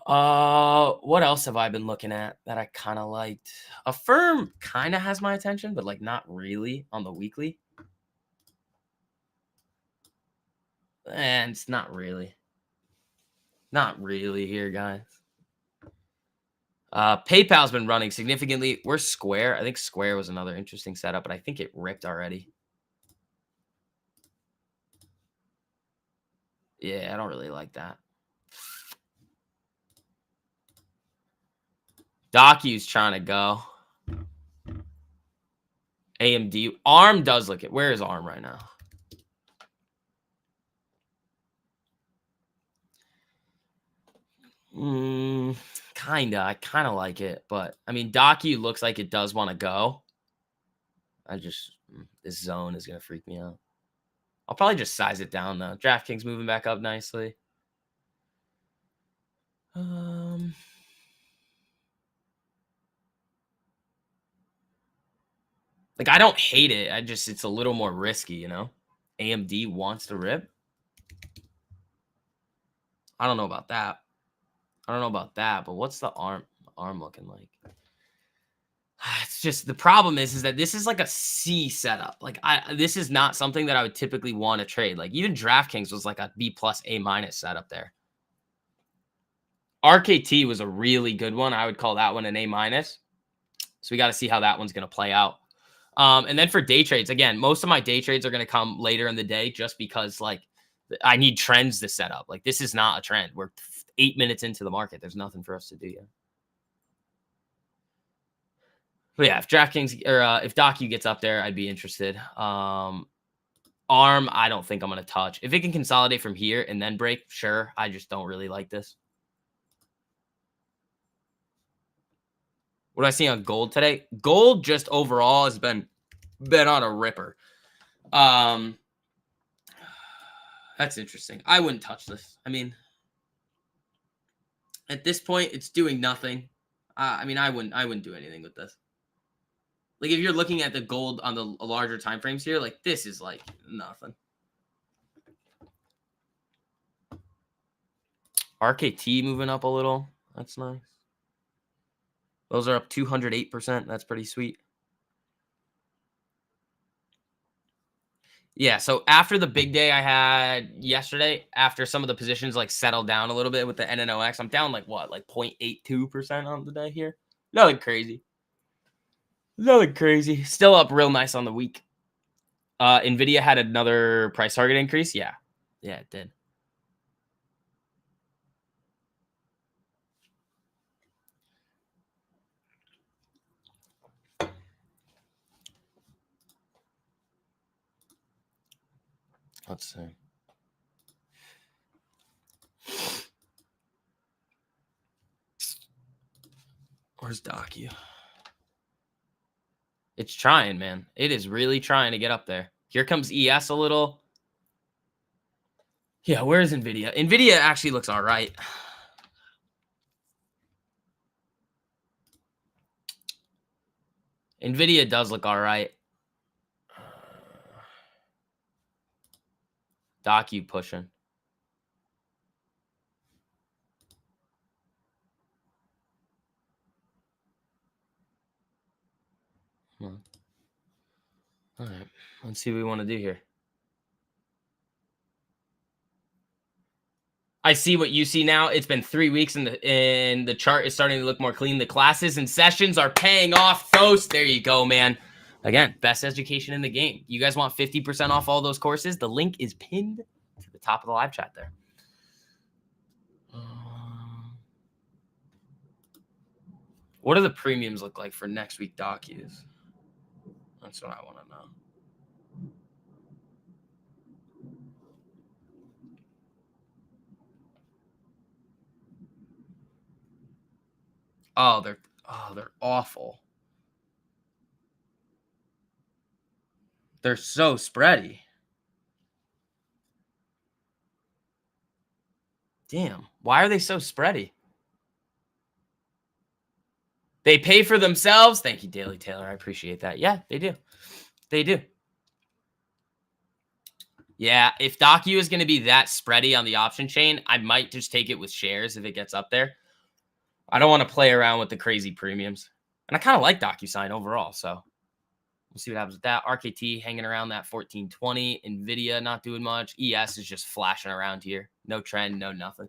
What else have I been looking at that I kind of liked? Affirm kind of has my attention, but like not really on the weekly. And it's not really. Not really here, guys. PayPal's been running significantly. We're Square. I think Square was another interesting setup, but I think it ripped already. Yeah, I don't really like that. Docu's trying to go. AMD. ARM does look it. Where is ARM right now? Kinda. I kind of like it, but I mean, Docu looks like it does want to go. This zone is gonna freak me out. I'll probably just size it down though. DraftKings moving back up nicely. Like I don't hate it. It's a little more risky, you know. AMD wants to rip. I don't know about that. But what's the arm looking like? It's just the problem is that this is like a C setup. Like this is not something that I would typically want to trade. Like even DraftKings was like a B+ A- setup there. RKT was a really good one. I would call that one an A-. So we got to see how that one's going to play out. And then for day trades, again, most of my day trades are going to come later in the day just because like I need trends to set up. Like this is not a trend. We're 8 minutes into the market. There's nothing for us to do yet. But yeah, if DraftKings or if Docu gets up there, I'd be interested. ARM, I don't think I'm going to touch. If it can consolidate from here and then break, sure. I just don't really like this. What do I see on gold today? Gold just overall has been on a ripper. That's interesting. I wouldn't touch this. I mean, at this point, it's doing nothing. I mean, I wouldn't do anything with this. Like if you're looking at the gold on the larger time frames here, like this is like nothing. RKT moving up a little. That's nice. Those are up 208%. That's pretty sweet. Yeah, so after the big day I had yesterday, after some of the positions like settled down a little bit with the NNOX, I'm down like what, like 0.82% on the day here. Nothing crazy. Still up real nice on the week. Nvidia had another price target increase. Yeah, it did. Let's see. Where's Docu? It's trying, man. It is really trying to get up there. Here comes ES a little. Yeah, where's NVIDIA? NVIDIA actually looks all right. NVIDIA does look all right. Docu pushing. All right, let's see what we want to do here. I see what you see now. It's been 3 weeks and the chart is starting to look more clean. The classes and sessions are paying off. Toast. There you go, man. Again, best education in the game. You guys want 50% off all those courses? The link is pinned to the top of the live chat there. What do the premiums look like for next week docus? That's what I want to know. Oh, they're awful. They're so spready. Damn. Why are they so spready? They pay for themselves. Thank you, Daily Taylor. I appreciate that. Yeah, they do. They do. Yeah, if Docu is going to be that spready on the option chain, I might just take it with shares if it gets up there. I don't want to play around with the crazy premiums. And I kind of like DocuSign overall, so we'll see what happens with that. RKT hanging around that 1420. NVIDIA not doing much. ES is just flashing around here. No trend, no nothing.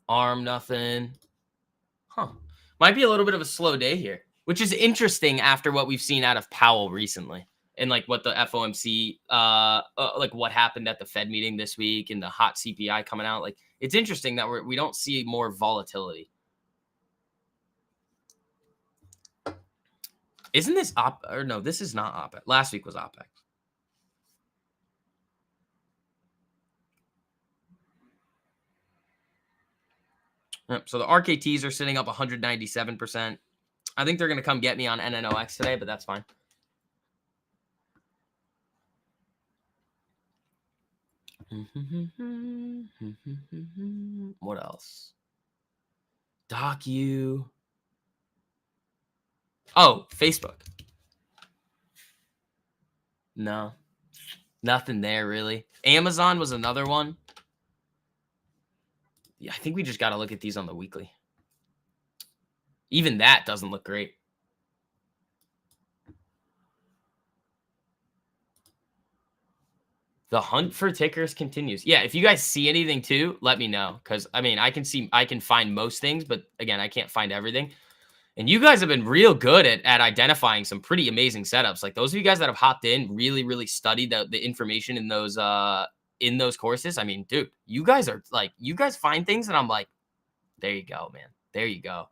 ARM, nothing. Huh. Might be a little bit of a slow day here, which is interesting after what we've seen out of Powell recently. And like what the FOMC, like what happened at the Fed meeting this week and the hot CPI coming out. Like it's interesting that we don't see more volatility. Isn't this or no, this is not OPEC. Last week was OPEC. Yep, so the RKTs are sitting up 197%. I think they're going to come get me on NNOX today, but that's fine. What else? Docu. Oh, Facebook. No. Nothing there, really. Amazon was another one. Yeah, I think we just got to look at these on the weekly. Even that doesn't look great. The hunt for tickers continues. Yeah, if you guys see anything too, let me know. Because, I mean, I can find most things, but again, I can't find everything. And you guys have been real good at identifying some pretty amazing setups. Like those of you guys that have hopped in, really, really studied the information in those courses. I mean, dude, you guys are like, you guys find things and I'm like, there you go, man. There you go.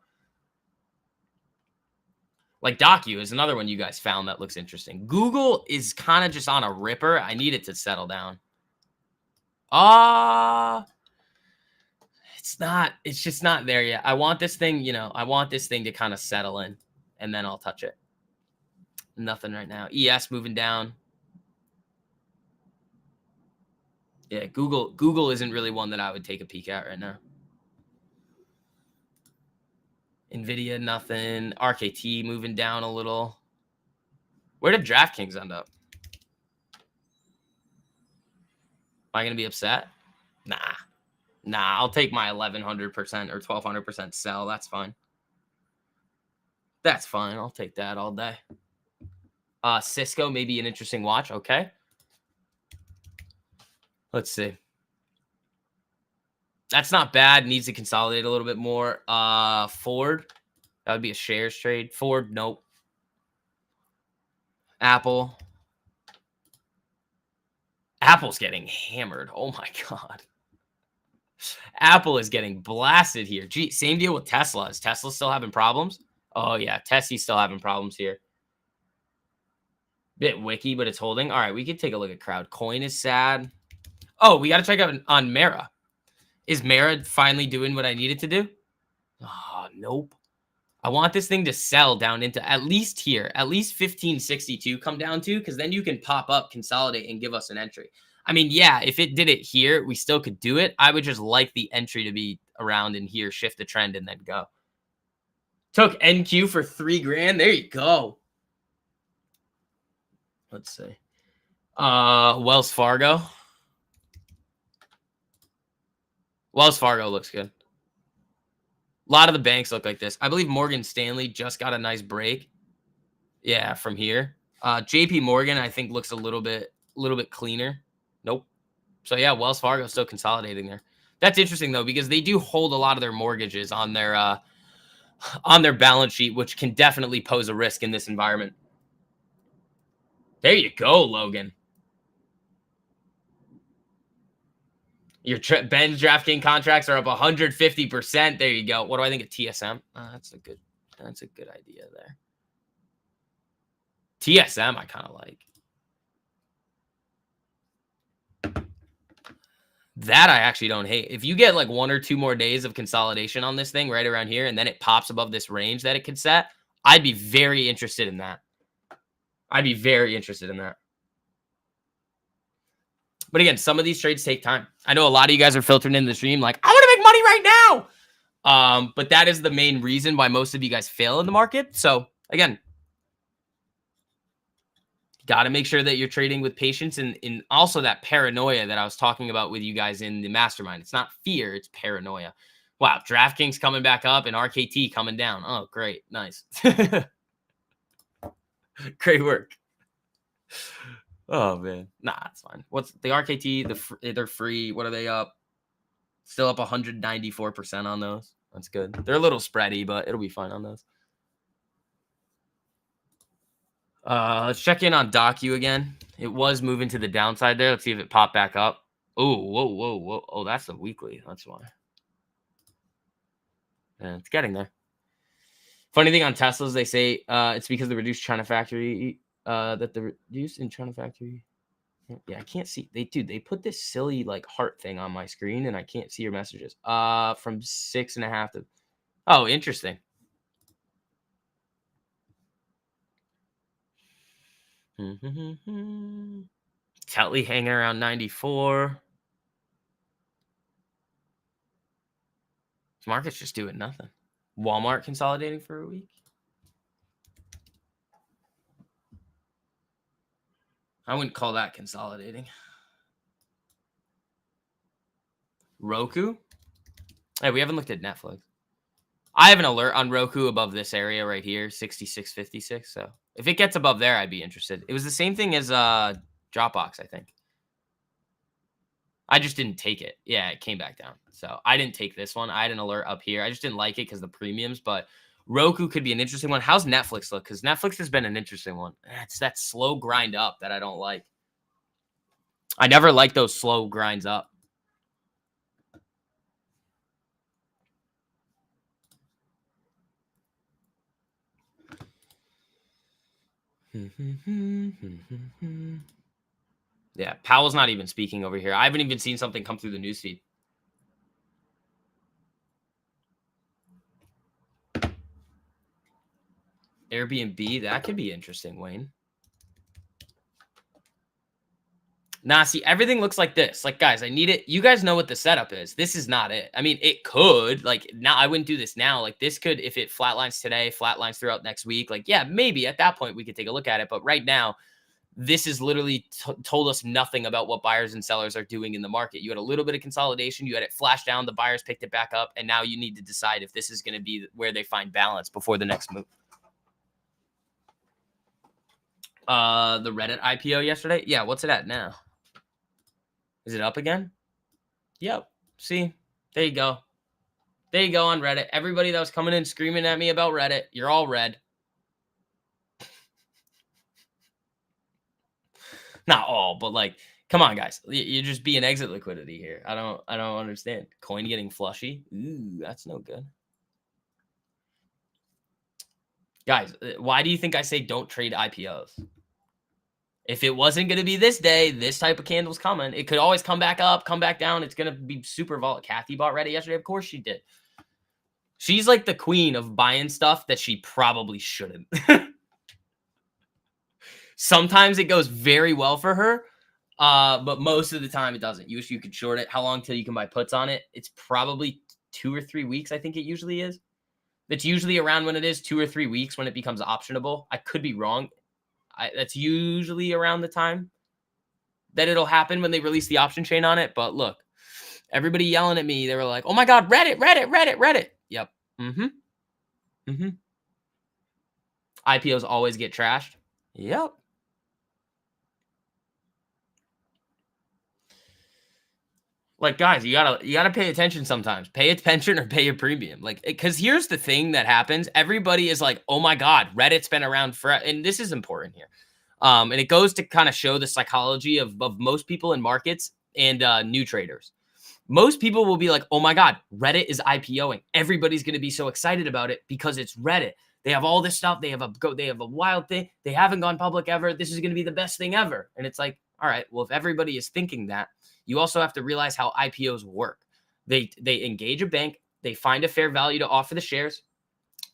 Like Docu is another one you guys found that looks interesting. Google is kind of just on a ripper. I need it to settle down. It's just not there yet. I want this thing, I want this thing to kind of settle in and then I'll touch it. Nothing right now. ES moving down. Yeah, Google isn't really one that I would take a peek at right now. NVIDIA, nothing. RKT moving down a little. Where did DraftKings end up? Am I going to be upset? Nah, I'll take my 1,100% or 1,200% sell. That's fine. That's fine. I'll take that all day. Cisco may be an interesting watch. Okay. Let's see. That's not bad. Needs to consolidate a little bit more. Ford. That would be a shares trade. Ford, nope. Apple. Apple's getting hammered. Oh my God. Apple is getting blasted here. Gee, same deal with Tesla. Is Tesla still having problems? Oh, yeah. Tesla's still having problems here. Bit wicky, but it's holding. All right, we could take a look at crowd. Coin is sad. Oh, we got to check out on Mara. Is Mara finally doing what I needed to do? Oh, nope. I want this thing to sell down into at least here, at least 1562 come down to, because then you can pop up, consolidate, and give us an entry. I mean, yeah, if it did it here, we still could do it. I would just like the entry to be around in here, shift the trend, and then go. Took NQ for $3,000. There you go. Let's see. Wells Fargo. Wells Fargo looks good. A lot of the banks look like this. I believe Morgan Stanley just got a nice break. Yeah, from here. JP Morgan, I think, looks a little bit cleaner. Nope. So yeah, Wells Fargo still consolidating there. That's interesting though, because they do hold a lot of their mortgages on their balance sheet, which can definitely pose a risk in this environment. There you go, Logan. Your Ben's DraftKings contracts are up 150%. There you go. What do I think of TSM? That's a good idea there. TSM, I kind of like. That I actually don't hate. If you get like 1 or 2 more days of consolidation on this thing right around here, and then it pops above this range that it could set, I'd be very interested in that. But again, some of these trades take time. I know a lot of you guys are filtering in the stream like, I want to make money right now. But that is the main reason why most of you guys fail in the market. So again, got to make sure that you're trading with patience and also that paranoia that I was talking about with you guys in the mastermind. It's not fear, it's paranoia. Wow, DraftKings coming back up and RKT coming down. Oh, great. Nice. Great work. Oh, man. Nah, it's fine. What's the RKT? They're free. What are they up? Still up 194% on those. That's good. They're a little spready, but it'll be fine on those. Let's check in on Docu again. It was moving to the downside there. Let's see if it popped back up. Oh, whoa. Oh, that's the weekly. That's why. Yeah, it's getting there. Funny thing on Teslas, they say it's because of the reduced China factory that the reduced in China factory. Yeah, I can't see. They put this silly like heart thing on my screen and I can't see your messages. From 6.5 to. Oh, interesting. Tetley hanging around 94. This market's just doing nothing. Walmart consolidating for a week. I wouldn't call that consolidating. Roku. Hey, we haven't looked at Netflix. I have an alert on Roku above this area right here, 66.56. So if it gets above there, I'd be interested. It was the same thing as Dropbox, I think. I just didn't take it. Yeah, it came back down. So I didn't take this one. I had an alert up here. I just didn't like it because the premiums, but Roku could be an interesting one. How's Netflix look? Because Netflix has been an interesting one. It's that slow grind up that I don't like. I never like those slow grinds up. Yeah, Powell's not even speaking over here. I haven't even seen something come through the newsfeed. Airbnb, that could be interesting, Wayne. Nah, see, everything looks like this. Like, guys, I need it. You guys know what the setup is. This is not it. I mean, it could. Like, now, I wouldn't do this now. Like, this could, if it flatlines today, flatlines throughout next week. Like, yeah, maybe at that point we could take a look at it. But right now, this is literally told us nothing about what buyers and sellers are doing in the market. You had a little bit of consolidation. You had it flash down. The buyers picked it back up. And now you need to decide if this is going to be where they find balance before the next move. The Reddit IPO yesterday. Yeah, what's it at now? Is it up again? Yep. See, there you go. There you go on Reddit. Everybody that was coming in screaming at me about Reddit, you're all red. Not all, but like Come on, guys. You're just being exit liquidity here. I don't understand. Coin getting flushy. Ooh, that's no good. Guys, why do you think I say don't trade IPOs? If it wasn't going to be this day, this type of candle's coming. It could always come back up, come back down. It's going to be super volatile. Kathy bought Reddit yesterday. Of course she did. She's like the queen of buying stuff that she probably shouldn't. Sometimes it goes very well for her, but most of the time it doesn't. You wish you could short it. How long till you can buy puts on it? It's probably 2 or 3 weeks, I think it usually is. That's usually around when it is 2 or 3 weeks when it becomes optionable. I could be wrong. That's usually around the time that it'll happen when they release the option chain on it. But look, everybody yelling at me. They were like, oh my God, Reddit, Reddit, Reddit, Reddit. Yep. IPOs always get trashed. Yep. Like, guys, you gotta pay attention sometimes. Pay attention or pay a premium. Like, because here's the thing that happens. Everybody is like, oh my God, Reddit's been around for, and this is important here. And it goes to kind of show the psychology of most people in markets and new traders. Most people will be like, oh my God, Reddit is IPOing. Everybody's going to be so excited about it because it's Reddit. They have all this stuff. They have a wild thing. They haven't gone public ever. This is going to be the best thing ever. And it's like, all right, well, if everybody is thinking that, you also have to realize how IPOs work. They engage a bank. They find a fair value to offer the shares.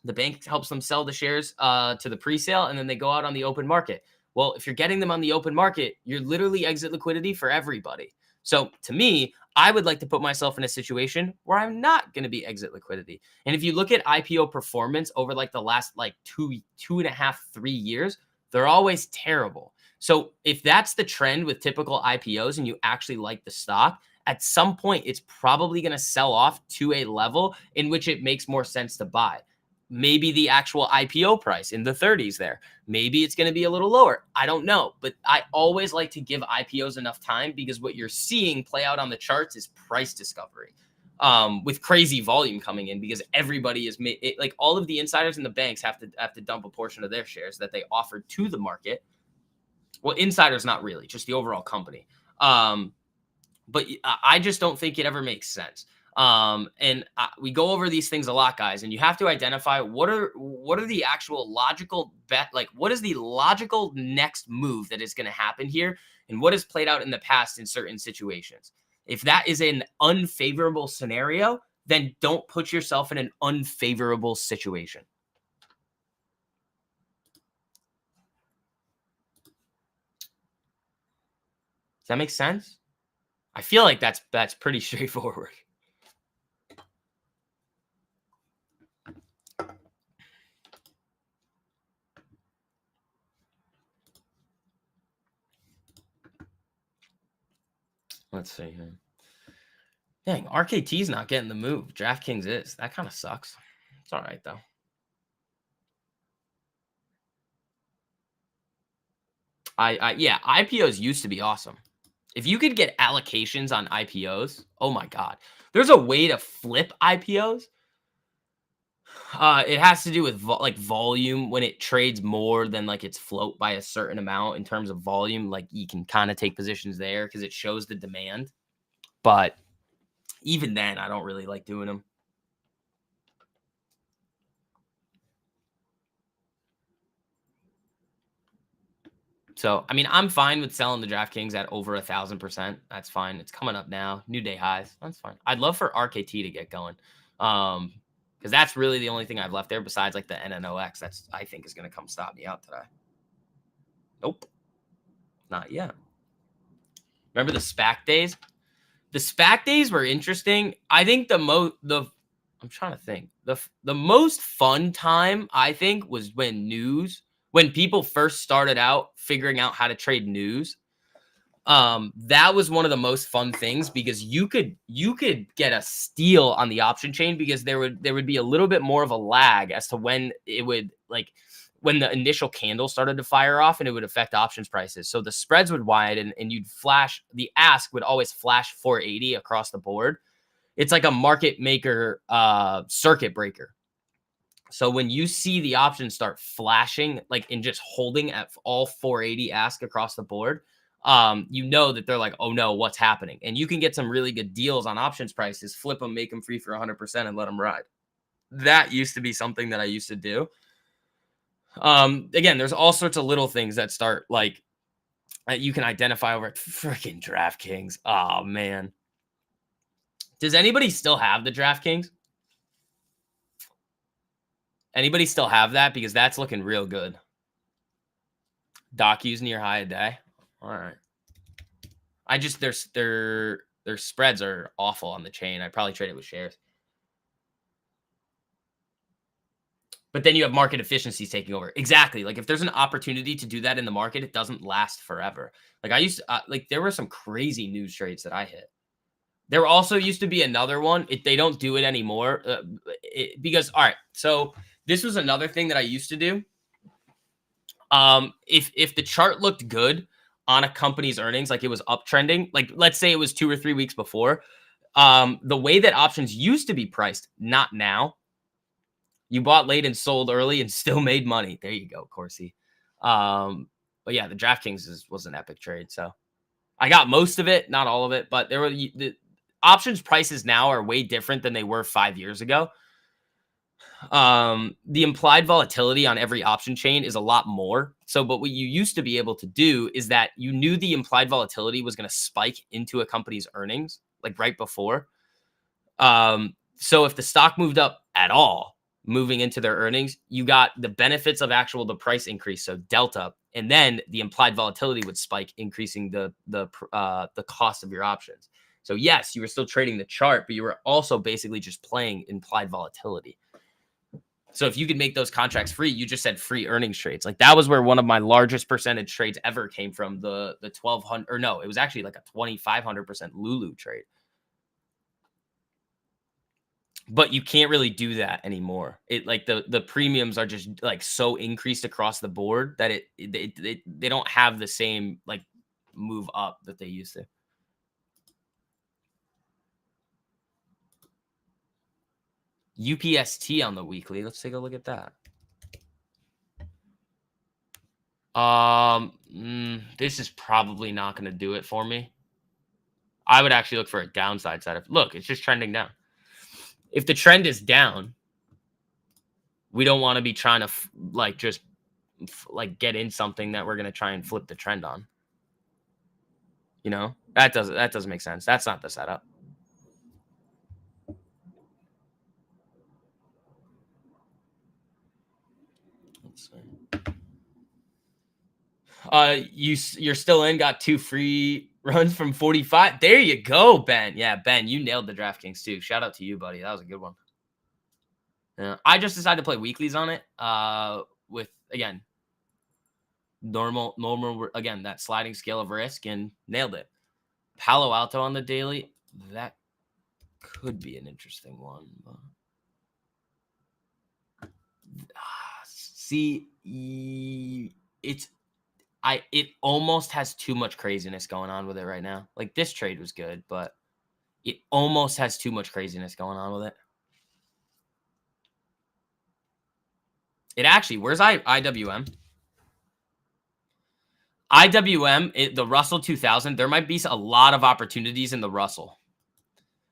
The bank helps them sell the shares to the pre-sale, and then they go out on the open market. Well, if you're getting them on the open market, you're literally exit liquidity for everybody. So to me, I would like to put myself in a situation where I'm not going to be exit liquidity. And if you look at IPO performance over like the last like 2.5, 3 years, they're always terrible. So if that's the trend with typical IPOs and you actually like the stock, at some point, it's probably going to sell off to a level in which it makes more sense to buy. Maybe the actual IPO price in the 30s there. Maybe it's going to be a little lower. I don't know. But I always like to give IPOs enough time because what you're seeing play out on the charts is price discovery with crazy volume coming in because everybody is like all of the insiders and the banks have to dump a portion of their shares that they offered to the market. Well, insiders, not really, just the overall company. But I just don't think it ever makes sense. And we go over these things a lot, guys, and you have to identify what are the actual logical what is the logical next move that is going to happen here and what has played out in the past in certain situations. If that is an unfavorable scenario, then don't put yourself in an unfavorable situation. Does that make sense? I feel like that's pretty straightforward. Let's see here. Dang, RKT's not getting the move. DraftKings is. That kind of sucks. It's all right, though. Yeah, IPOs used to be awesome. If you could get allocations on IPOs, oh my God. There's a way to flip IPOs. It has to do with volume. When it trades more than like its float by a certain amount in terms of volume, like you can kind of take positions there because it shows the demand. But even then, I don't really like doing them. So, I mean, I'm fine with selling the DraftKings at over 1,000%. That's fine. It's coming up now. New day highs. That's fine. I'd love for RKT to get going. Because that's really the only thing I've left there besides like the NNOX. That's I think is going to come stop me out today. Nope. Not yet. Remember the SPAC days? The SPAC days were interesting. I think I'm trying to think. The most fun time, I think, was when people first started out figuring out how to trade news. That was one of the most fun things because you could get a steal on the option chain because there would be a little bit more of a lag as to when it would when the initial candle started to fire off and it would affect options prices. So the spreads would widen and you'd flash, the ask would always flash 480 across the board. It's like a market maker circuit breaker. So when you see the options start flashing, and just holding at all 480 ask across the board, you know that they're like, oh no, what's happening? And you can get some really good deals on options prices, flip them, make them free for 100% and let them ride. That used to be something that I used to do. Again, there's all sorts of little things that start like you can identify over at freaking DraftKings. Oh man. Does anybody still have the DraftKings? Anybody still have that? Because that's looking real good. Doc using your high a day. All right. I just their spreads are awful on the chain. I probably trade it with shares. But then you have market efficiencies taking over. Exactly. Like if there's an opportunity to do that in the market, it doesn't last forever. Like I used to, like there were some crazy news trades that I hit. There also used to be another one. They don't do it anymore because, all right. So this was another thing that I used to do. If the chart looked good on a company's earnings, like it was uptrending, like let's say it was 2 or 3 weeks before, the way that options used to be priced, not now. You bought late and sold early and still made money. There you go, Corsi. But yeah, the DraftKings was an epic trade. So I got most of it, not all of it, but there were the options prices now are way different than they were 5 years ago. The implied volatility on every option chain is a lot more. So, but what you used to be able to do is that you knew the implied volatility was going to spike into a company's earnings, like right before. So if the stock moved up at all, moving into their earnings, you got the benefits of the price increase, so delta, and then the implied volatility would spike, increasing the cost of your options. So yes, you were still trading the chart, but you were also basically just playing implied volatility. So if you could make those contracts free, you just said free earnings trades. Like that was where one of my largest percentage trades ever came from. The 1200, or no, it was actually like a 2500% Lulu trade. But you can't really do that anymore. It like the premiums are just like so increased across the board that they don't have the same like move up that they used to. UPST on the weekly. Let's take a look at that. This is probably not going to do it for me. I would actually look for a downside side. Look, it's just trending down. If the trend is down, we don't want to be trying to like just like get in something that we're going to try and flip the trend on. You know, that doesn't make sense. That's not the setup. Let's see. You're still in, got 2 free runs from 45. There you go, Ben. Yeah, Ben, you nailed the DraftKings too. Shout out to you, buddy. That was a good one. Yeah, I just decided to play weeklies on it. With again, normal again, that sliding scale of risk, and nailed it. Palo Alto on the daily, that could be an interesting one. See, it almost has too much craziness going on with it right now. Like this trade was good, but it almost has too much craziness going on with it. It actually, where's IWM? IWM, the Russell 2000, there might be a lot of opportunities in the Russell.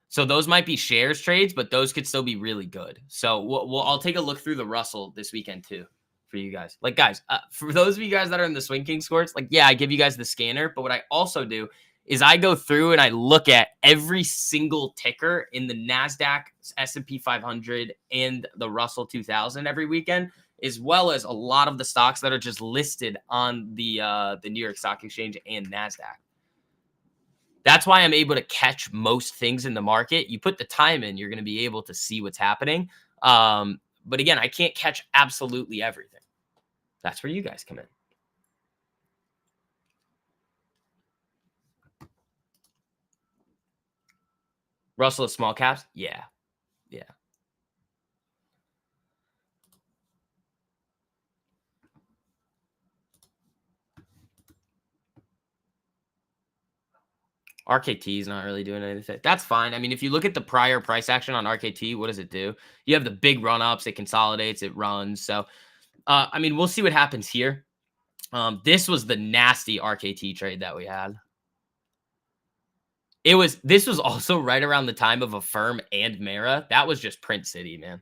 So those might be shares trades, but those could still be really good. So I'll take a look through the Russell this weekend too for you guys. Like guys, for those of you guys that are in the Swing King course, like yeah, I give you guys the scanner, but what I also do is I go through and I look at every single ticker in the NASDAQ, S&P 500, and the Russell 2000 every weekend, as well as a lot of the stocks that are just listed on the New York Stock Exchange and NASDAQ. That's why I'm able to catch most things in the market. You put the time in, you're going to be able to see what's happening. But again, I can't catch absolutely everything. That's where you guys come in. Russell of small caps? Yeah. Yeah. RKT is not really doing anything. That's fine. I mean, if you look at the prior price action on RKT, what does it do? You have the big run-ups. It consolidates. It runs. So, I mean, we'll see what happens here. This was the nasty RKT trade that we had. This was also right around the time of Affirm and Mara. That was just Print City, man.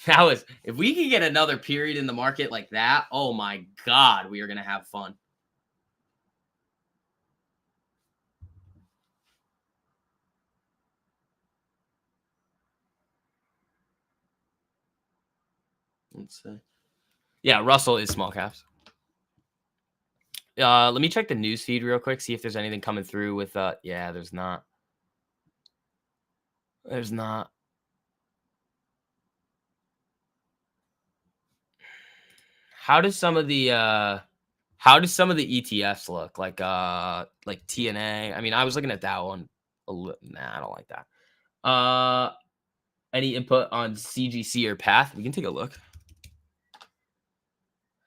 That was, if we could get another period in the market like that, oh my God, we are going to have fun. Let's see. Yeah, Russell is small caps. Let me check the news feed real quick, see if there's anything coming through with, yeah, there's not. There's not. How does some of the ETFs look? Like TNA? I mean, I was looking at that one. Nah, I don't like that. Any input on CGC or Path? We can take a look.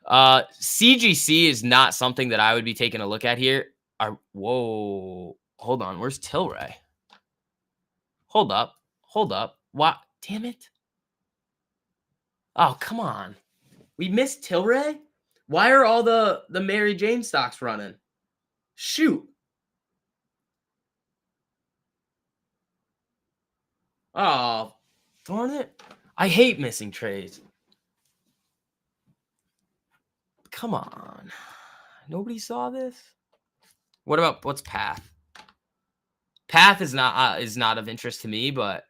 CGC is not something that I would be taking a look at here. Whoa. Hold on. Where's Tilray? Hold up. What? Damn it. Oh, come on. We missed Tilray? Why are all the Mary Jane stocks running? Shoot. Oh, darn it. I hate missing trades. Come on. Nobody saw this? What's Path? Path is not of interest to me, but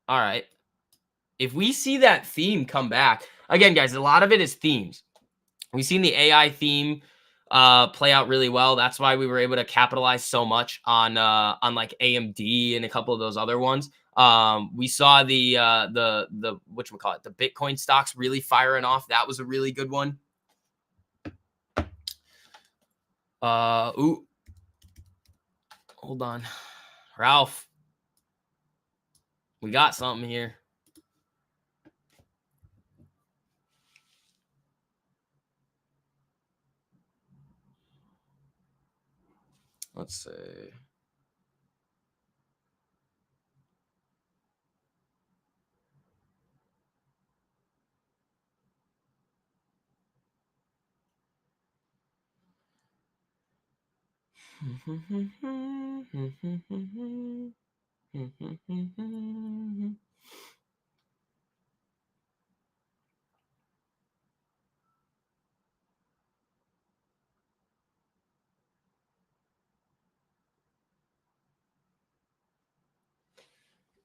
all right. If we see that theme come back, again, guys, a lot of it is themes. We've seen the AI theme play out really well. That's why we were able to capitalize so much on like AMD and a couple of those other ones. We saw the whatchamacallit, the Bitcoin stocks really firing off. That was a really good one. Ooh. Hold on. Ralph. We got something here. Let's see.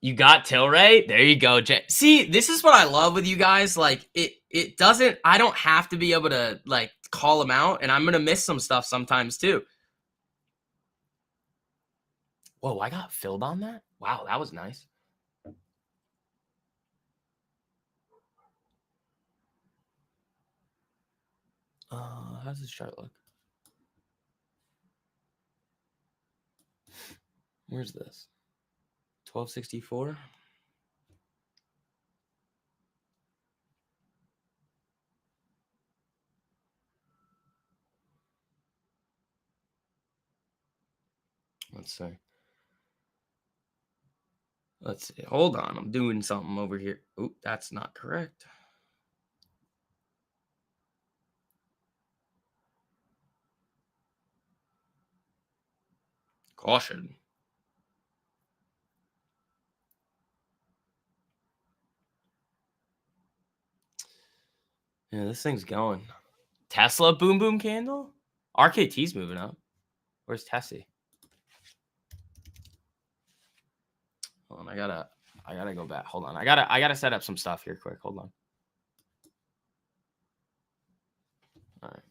You got Tilray? There you go. See, this is what I love with you guys. Like, it doesn't, I don't have to be able to, like, call them out, and I'm going to miss some stuff sometimes, too. Whoa, I got filled on that? Wow, that was nice. How's this chart look? Where's this? 1264? Let's see. Let's see. Hold on. I'm doing something over here. Oop, that's not correct. Caution. Yeah, this thing's going. Tesla boom boom candle? RKT's moving up. Where's Tessie? Hold on, I gotta go back. Hold on. I gotta set up some stuff here quick. Hold on. All right.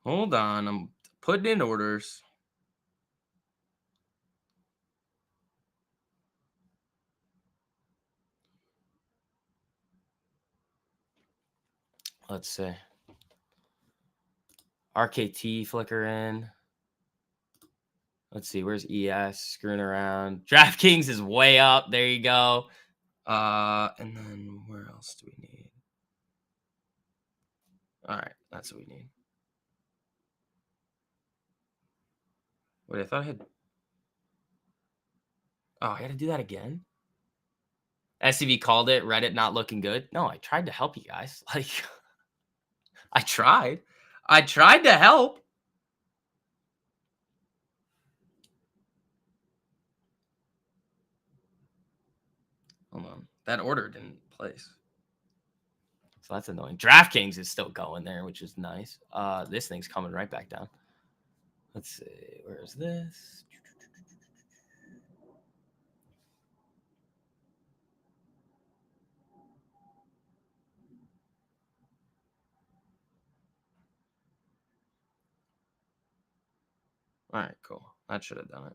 Hold on. I'm putting in orders. Let's see. RKT flicker in. Let's see. Where's ES? Screwing around. DraftKings is way up. There you go. And then where else do we need? All right. That's what we need. Wait, I thought I had. Oh, I got to do that again. SCV called it. Reddit not looking good. No, I tried to help you guys. Like, I tried. I tried to help. Hold on. That order didn't place. So that's annoying. DraftKings is still going there, which is nice. This thing's coming right back down. Let's see. Where is this? All right, cool. That should have done it.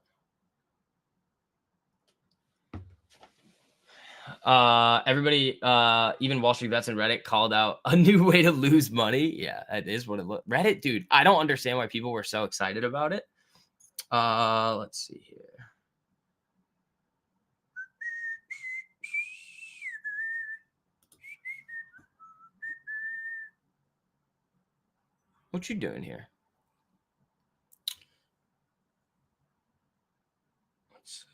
Everybody, even Wall Street Bets and Reddit called out a new way to lose money. Yeah, that is what it looked. Reddit, dude, I don't understand why people were so excited about it. Let's see here. What you doing here? Let's see.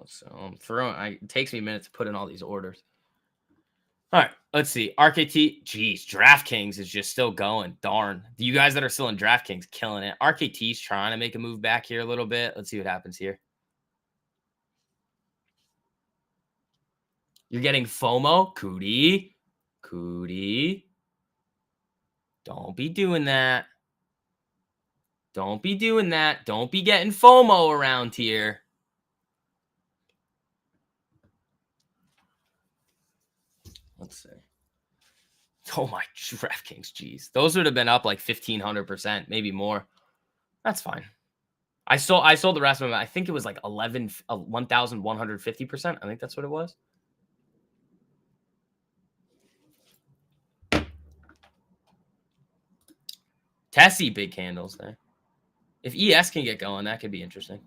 So I'm throwing. It takes me a minute to put in all these orders. All right, let's see. RKT, geez, DraftKings is just still going. Darn. You guys that are still in DraftKings, killing it. RKT's trying to make a move back here a little bit. Let's see what happens here. You're getting FOMO. Cootie. Cootie. Don't be doing that. Don't be doing that. Don't be getting FOMO around here. Let's see. Oh my DraftKings, geez. Those would have been up like 1,500%, maybe more. That's fine. I sold the rest of them. I think it was like 1,150%. I think that's what it was. Tessie big candles there. If ES can get going, that could be interesting.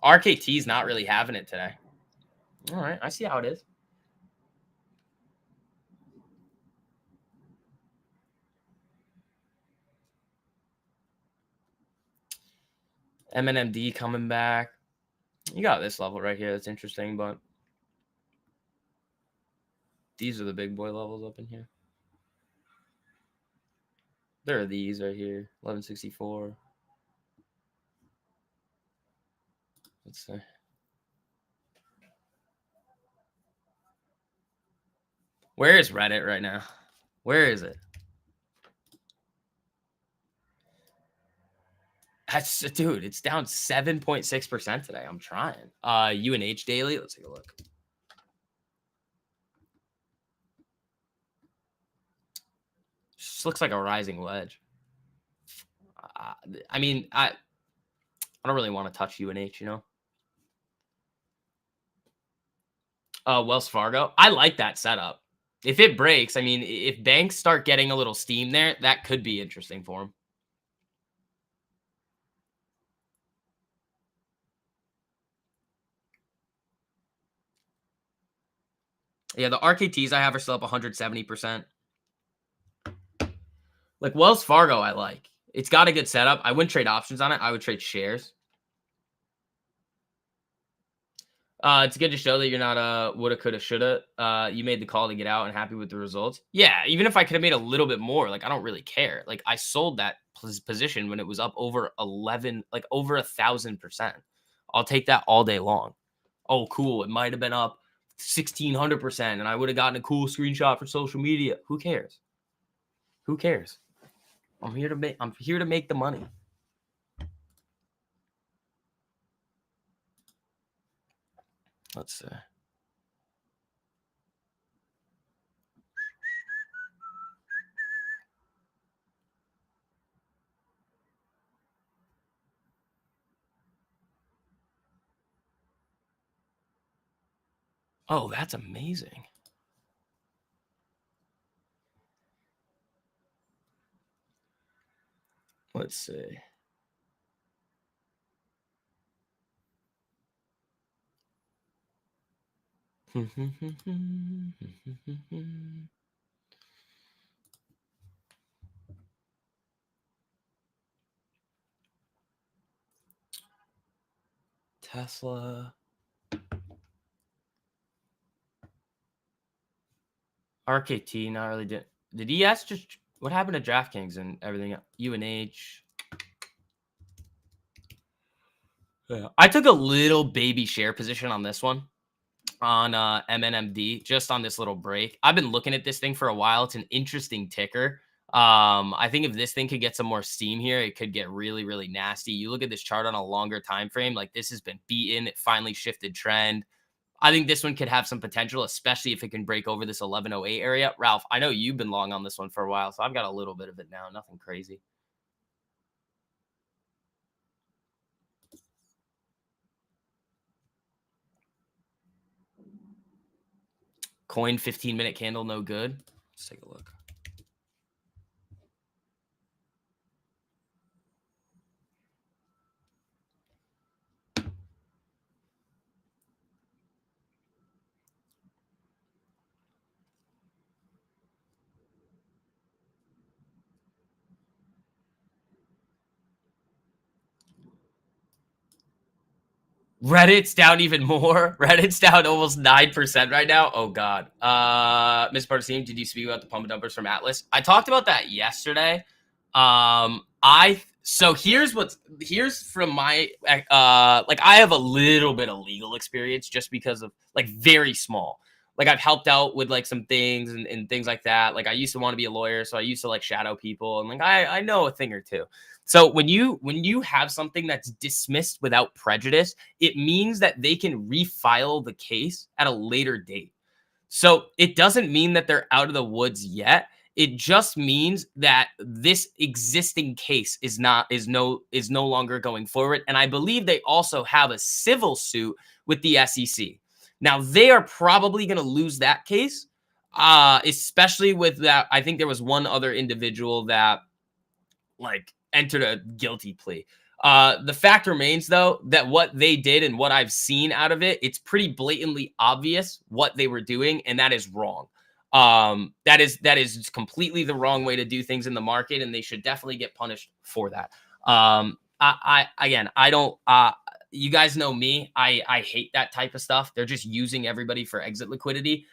RKT's not really having it today. All right, I see how it is. MNMD coming back. You got this level right here. That's interesting, but these are the big boy levels up in here. There are these right here. 1164. Let's see. Where is Reddit right now? Where is it? That's, dude, it's down 7.6% today. I'm trying. UNH daily. Let's take a look. Just looks like a rising wedge. I mean, I don't really want to touch UNH, you know. Wells Fargo. I like that setup. If it breaks, I mean, if banks start getting a little steam there, that could be interesting for them. Yeah, the RKTs I have are still up 170%. Like Wells Fargo, I like. It's got a good setup. I wouldn't trade options on it. I would trade shares. It's good to show that you're not a woulda, coulda, shoulda. You made the call to get out and happy with the results. Yeah, even if I could have made a little bit more, like I don't really care. Like I sold that position when it was up over 11, like over 1,000%. I'll take that all day long. Oh, cool. It might have been up 1,600%, and I would have gotten a cool screenshot for social media. Who cares? Who cares? I'm here to make the money. Let's see. Oh, that's amazing. Let's see. Tesla. RKT, not really. Did ES just, what happened to DraftKings and everything? UNH. Yeah. I took a little baby share position on this one on MNMD, just on this little break. I've been looking at this thing for a while. It's an interesting ticker. I think if this thing could get some more steam here, it could get really, really nasty. You look at this chart on a longer time frame, like this has been beaten. It finally shifted trend. I think this one could have some potential, especially if it can break over this 1108 area. Ralph, I know you've been long on this one for a while, so I've got a little bit of it now. Nothing crazy. Coin 15-minute candle, no good. Let's take a look. Reddit's down even more. Reddit's down almost 9% right now. Oh, God. Ms. Partician, did you speak about the pump and dumpers from Atlas? I talked about that yesterday. So here's from my, like, I have a little bit of legal experience just because of, like, very small. Like, I've helped out with, like, some things and things like that. Like, I used to want to be a lawyer, so I used to, like, shadow people. And, like, I know a thing or two. So when you have something that's dismissed without prejudice, it means that they can refile the case at a later date. So it doesn't mean that they're out of the woods yet. It just means that this existing case is no longer going forward. And I believe they also have a civil suit with the SEC. Now they are probably going to lose that case, especially with that. I think there was one other individual that, like, entered a guilty plea. The fact remains, though, that what they did and what I've seen out of it, it's pretty blatantly obvious what they were doing, and that is wrong. That is completely the wrong way to do things in the market, and they should definitely get punished for that. I don't. You guys know me. I hate that type of stuff. They're just using everybody for exit liquidity.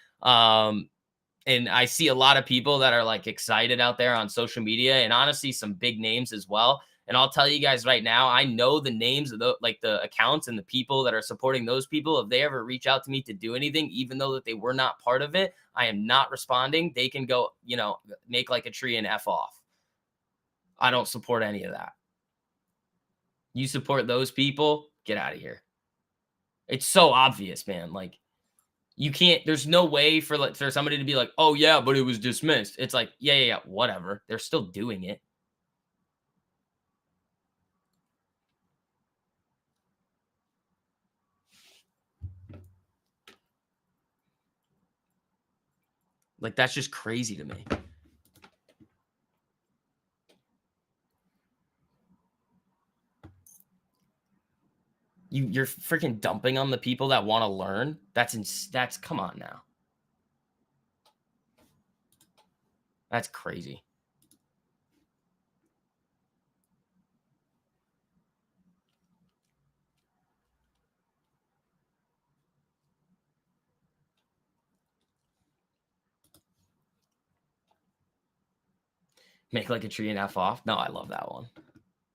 And I see a lot of people that are, like, excited out there on social media, and honestly, some big names as well. And I'll tell you guys right now, I know the names of the accounts and the people that are supporting those people. If they ever reach out to me to do anything, even though that they were not part of it, I am not responding. They can go, make like a tree and F off. I don't support any of that. You support those people, get out of here. It's so obvious, man. Like, you can't, there's no way for somebody to be like, oh yeah, but it was dismissed. It's like, yeah, whatever. They're still doing it. Like, that's just crazy to me. You're freaking dumping on the people that want to learn. That's come on now. That's crazy. Make like a tree and F off. No, I love that one.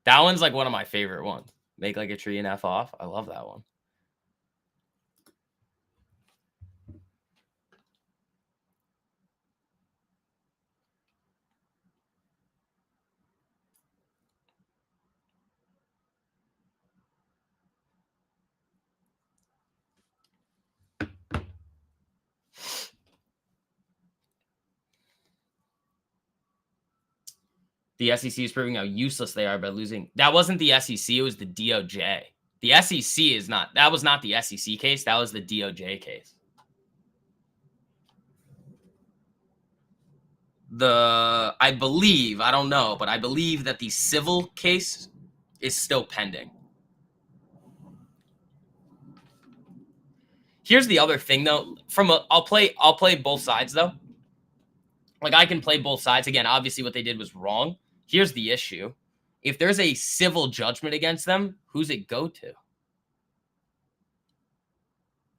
That one's like one of my favorite ones. Make like a tree and F off. I love that one. The SEC is proving how useless they are by losing. That wasn't the SEC. It was the DOJ. The SEC is not. That was not the SEC case. That was the DOJ case. I believe, I don't know, but I believe that the civil case is still pending. Here's the other thing, though. I'll play both sides, though. Like, I can play both sides. Again, obviously what they did was wrong. Here's the issue. If there's a civil judgment against them, who's it go to?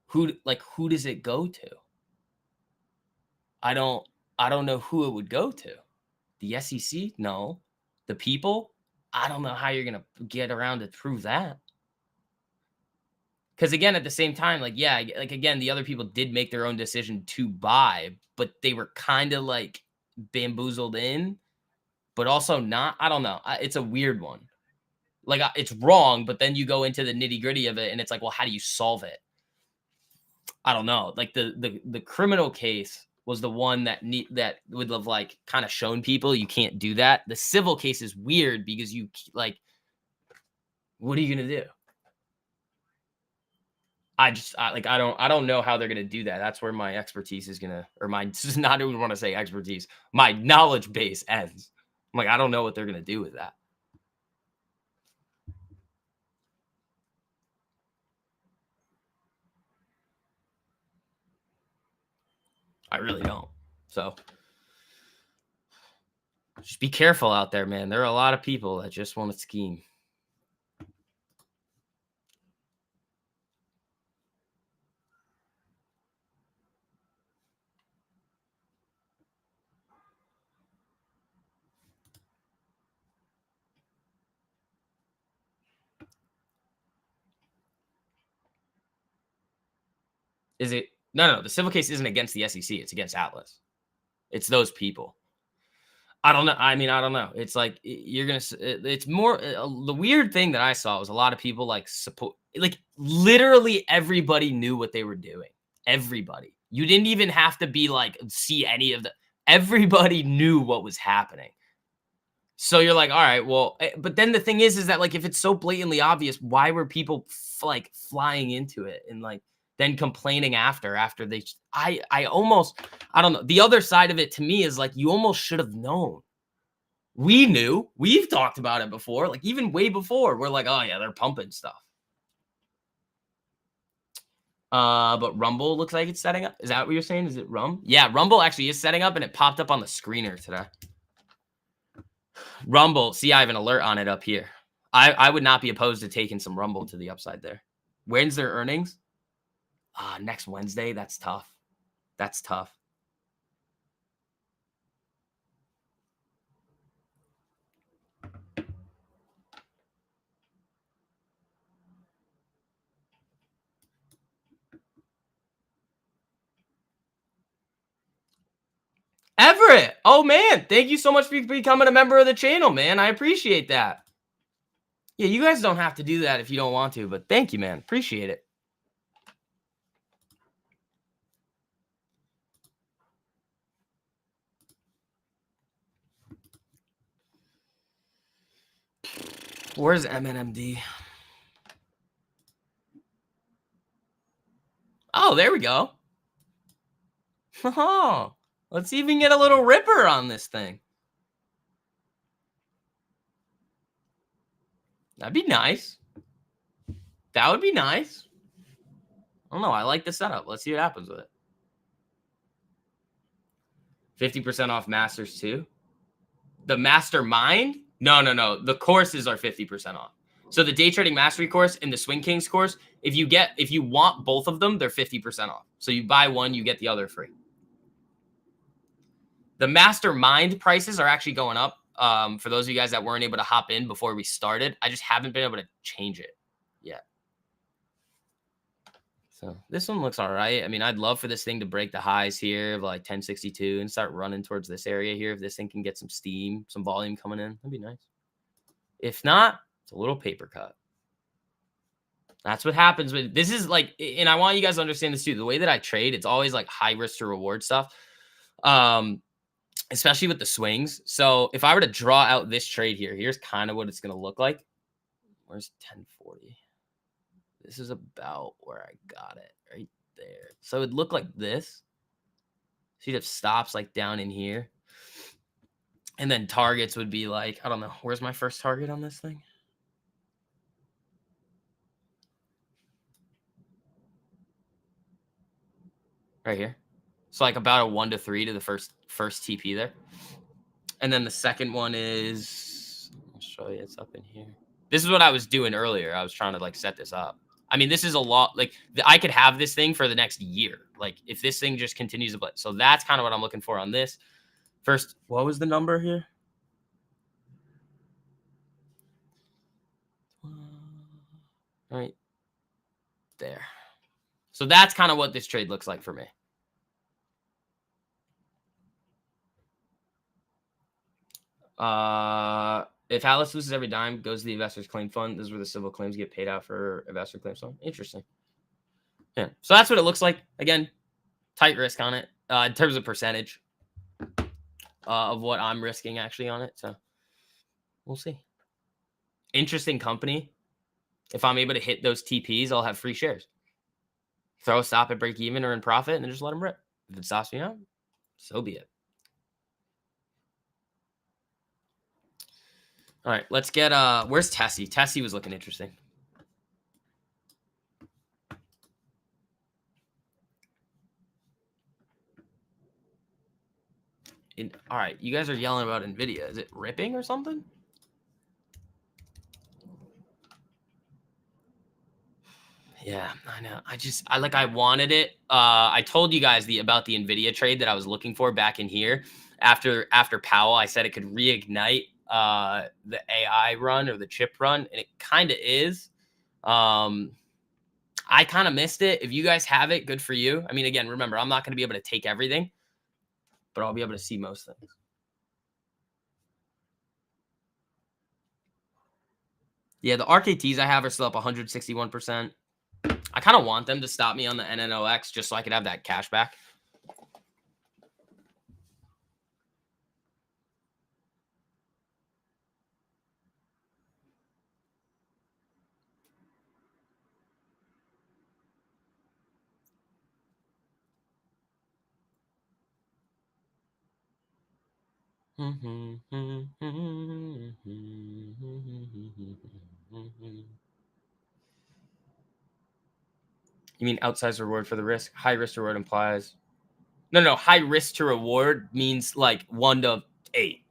who does it go to? I don't know who it would go to. The SEC? No. The people? I don't know how you're going to get around to prove that. Because again, at the same time, like, yeah, like again, the other people did make their own decision to buy, but they were kind of like bamboozled in, but also not. I don't know. It's a weird one. Like, it's wrong, but then you go into the nitty gritty of it, and it's like, well, how do you solve it? I don't know. Like the criminal case was the one that would have like kind of shown people you can't do that. The civil case is weird because you like, what are you gonna do? I don't know how they're gonna do that. That's where my expertise is gonna, or my not even want to say expertise, my knowledge base ends. I'm like, I don't know what they're gonna do with that. I really don't. So just be careful out there, man. There are a lot of people that just want to scheme. Is it? No. The civil case isn't against the SEC. It's against Atlas. It's those people. I don't know. I mean, I don't know. It's like you're gonna. It's more. The weird thing that I saw was a lot of people like support. Like literally everybody knew what they were doing. Everybody. You didn't even have to be like see any of the. Everybody knew what was happening. So you're like, all right, well, but then the thing is that like if it's so blatantly obvious, why were people like flying into it and like then complaining after they? I almost, I don't know. The other side of it to me is like you almost should have known. We knew. We've talked about it before, like even way before. We're like, oh yeah, they're pumping stuff. But Rumble looks like it's setting up. Is that what you're saying? Is it Rum? Yeah, Rumble actually is setting up, and it popped up on the screener today. Rumble, see, I have an alert on it up here. I would not be opposed to taking some Rumble to the upside there. When's their earnings? Next Wednesday. That's tough. That's tough. Everett, oh man, thank you so much for becoming a member of the channel, man. I appreciate that. Yeah, you guys don't have to do that if you don't want to, but thank you, man. Appreciate it. Where's MNMD? Oh, there we go. Oh, let's see if we can get a little ripper on this thing. That'd be nice. That would be nice. I don't know. I like the setup. Let's see what happens with it. 50% off Masters too. The Mastermind? No. The courses are 50% off. So the Day Trading Mastery course and the Swing Kings course, if you want both of them, they're 50% off. So you buy one, you get the other free. The Mastermind prices are actually going up. For those of you guys that weren't able to hop in before we started, I just haven't been able to change it yet. So this one looks all right. I mean, I'd love for this thing to break the highs here of like 1062 and start running towards this area here. If this thing can get some steam, some volume coming in, that'd be nice. If not, it's a little paper cut. That's what happens with this is like, and I want you guys to understand this too. The way that I trade, it's always like high risk to reward stuff. Especially with the swings. So if I were to draw out this trade here, here's kind of what it's going to look like. Where's 1040? This is about where I got it right there. So it'd look like this. So you'd have stops like down in here. And then targets would be like, I don't know. Where's my first target on this thing? Right here. So like about a 1 to 3 to the first TP there. And then the second one is, I'll show you, it's up in here. This is what I was doing earlier. I was trying to like set this up. I mean, this is a lot. Like, I could have this thing for the next year. Like, if this thing just continues to play. So that's kind of what I'm looking for on this. First, what was the number here? Right there. So that's kind of what this trade looks like for me. If Atlas loses every dime, goes to the investor's claim fund. This is where the civil claims get paid out for investor claims fund. Interesting. Yeah. So that's what it looks like. Again, tight risk on it in terms of percentage of what I'm risking actually on it. So we'll see. Interesting company. If I'm able to hit those TPs, I'll have free shares. Throw a stop at break even or in profit and then just let them rip. If it stops me out, so be it. All right, let's get where's Tessie? Tessie was looking interesting. All right, you guys are yelling about Nvidia. Is it ripping or something? Yeah, I know. I wanted it. I told you guys about the Nvidia trade that I was looking for back in here. After Powell, I said it could reignite the AI run or the chip run, and it kind of is. I kind of missed it. If you guys have it, good for you. I mean, again, remember, I'm not going to be able to take everything, but I'll be able to see most things. Yeah, the RKTs I have are still up 161%. I kind of want them to stop me on the NNOX just so I could have that cash back. You mean outsized reward for the risk? High risk to reward implies... No. High risk to reward means like 1 to 8.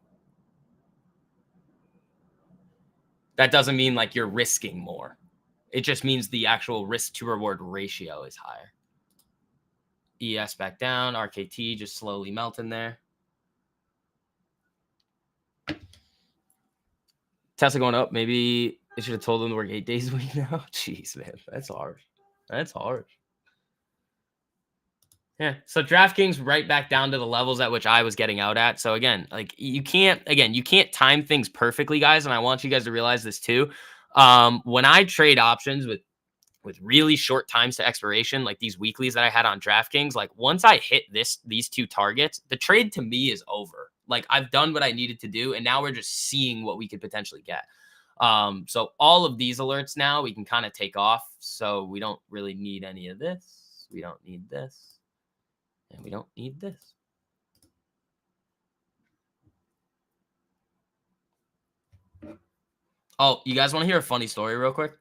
That doesn't mean like you're risking more. It just means the actual risk to reward ratio is higher. ES back down. RKT just slowly melting there. Tesla going up. Maybe they should have told them to work 8 days a week now. Jeez, man. That's harsh. That's harsh. Yeah. So DraftKings right back down to the levels at which I was getting out at. So again, like you can't time things perfectly, guys. And I want you guys to realize this too. When I trade options with really short times to expiration, like these weeklies that I had on DraftKings, like once I hit these 2 targets, the trade to me is over. Like I've done what I needed to do, and now we're just seeing what we could potentially get. So all of these alerts now we can kind of take off. So we don't really need any of this. We don't need this. And we don't need this. Oh, you guys want to hear a funny story real quick?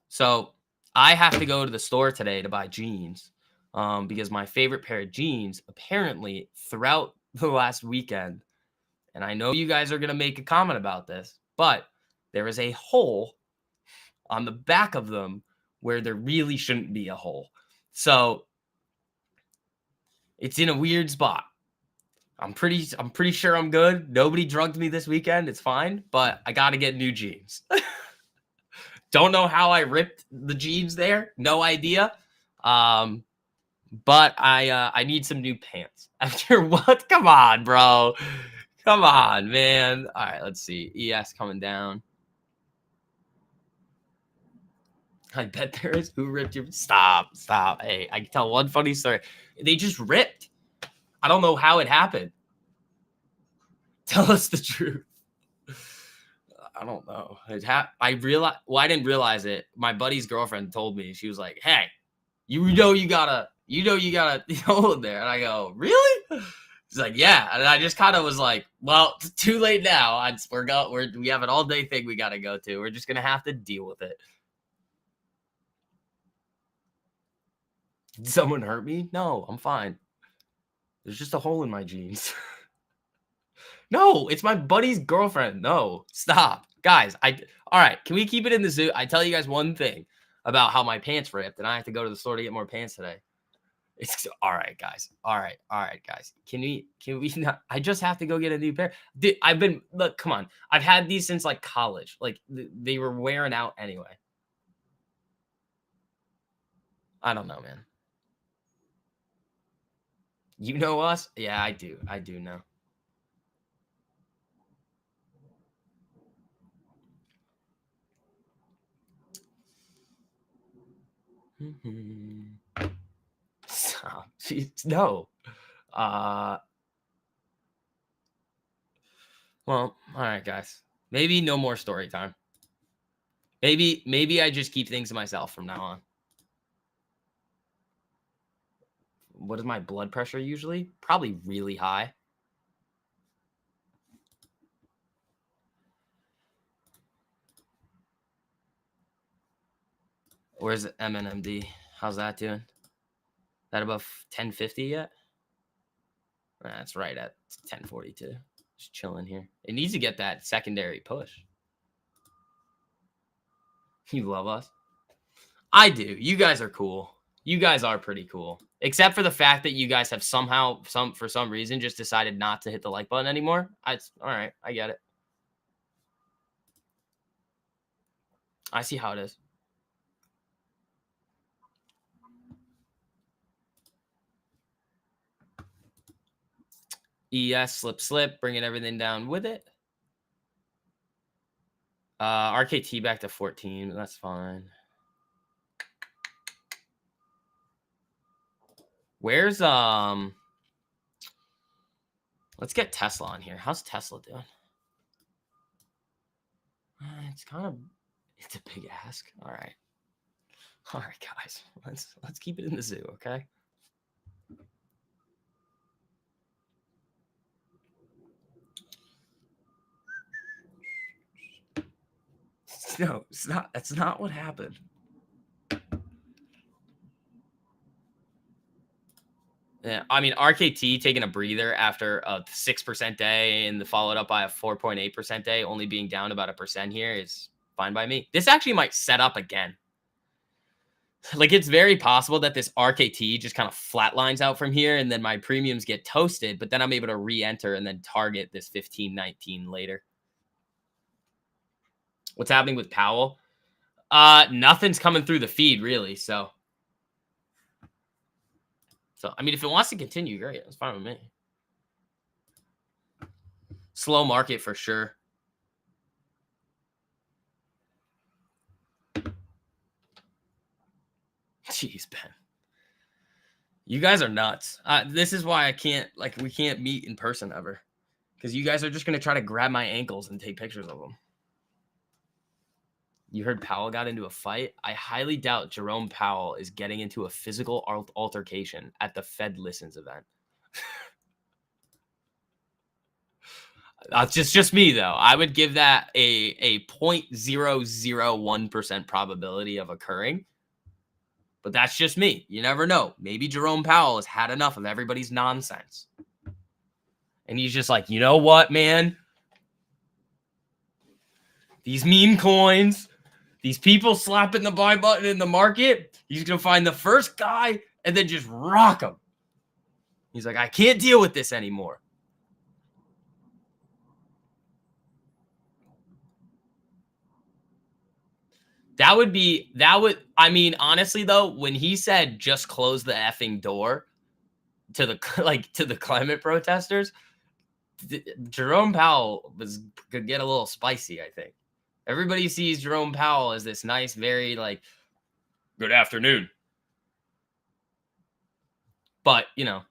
So I have to go to the store today to buy jeans because my favorite pair of jeans apparently throughout the last weekend, and I know you guys are going to make a comment about this, but there is a hole on the back of them where there really shouldn't be a hole. So it's in a weird spot. I'm pretty sure I'm good. Nobody drugged me this weekend. It's fine, but I got to get new jeans. Don't know how I ripped the jeans there. No idea. But I need some new pants. After what? Come on, bro. Come on, man. All right, let's see. ES coming down. I bet there is. Who ripped your... Stop. Hey, I can tell one funny story. They just ripped. I don't know how it happened. Tell us the truth. I don't know. I didn't realize it. My buddy's girlfriend told me. She was like, "Hey, you gotta hold there." And I go, "Really?" She's like, "Yeah." And I just kind of was like, "Well, it's too late now. We have an all day thing we gotta go to. We're just gonna have to deal with it." Did someone hurt me? No, I'm fine. There's just a hole in my jeans. No, it's my buddy's girlfriend. No, stop. Guys, all right, can we keep it in the zoo? I tell you guys one thing about how my pants ripped and I have to go to the store to get more pants today. It's all right, guys. All right, guys. Can we not? I just have to go get a new pair. Dude, look, come on. I've had these since like college. Like they were wearing out anyway. I don't know, man. You know us? Yeah, I do. I do know. Stop. No. Well, all right, guys. Maybe no more story time. Maybe I just keep things to myself from now on. What is my blood pressure usually? Probably really high. Where's MNMD? How's that doing? That above 1050 yet? That's right at 1042. Just chilling here. It needs to get that secondary push. You love us? I do. You guys are cool. You guys are pretty cool. Except for the fact that you guys have somehow, for some reason, just decided not to hit the like button anymore. All right. I get it. I see how it is. ES, slip, bringing everything down with it. RKT back to 14. That's fine. Where's, let's get Tesla on here. How's Tesla doing? It's a big ask. All right, guys. Let's keep it in the zoo, okay? No, it's not. That's not what happened. Yeah, I mean, RKT taking a breather after a 6% day and followed up by a 4.8% day, only being down about 1% here is fine by me. This actually might set up again. Like, it's very possible that this RKT just kind of flatlines out from here and then my premiums get toasted, but then I'm able to re-enter and then target this 15.19 later. What's happening with Powell? Nothing's coming through the feed, really, So, I mean, if it wants to continue, great. That's fine with me. Slow market for sure. Jeez, Ben. You guys are nuts. This is why we can't meet in person ever. Because you guys are just going to try to grab my ankles and take pictures of them. You heard Powell got into a fight? I highly doubt Jerome Powell is getting into a physical altercation at the Fed Listens event. That's just me, though. I would give that a 0.001% probability of occurring. But that's just me. You never know. Maybe Jerome Powell has had enough of everybody's nonsense. And he's just like, you know what, man? These meme coins, these people slapping the buy button in the market, he's going to find the first guy and then just rock him. He's like, I can't deal with this anymore. I mean, honestly, though, when he said just close the effing door to the climate protesters, Jerome Powell could get a little spicy, I think. Everybody sees Jerome Powell as this nice, very good afternoon. But, you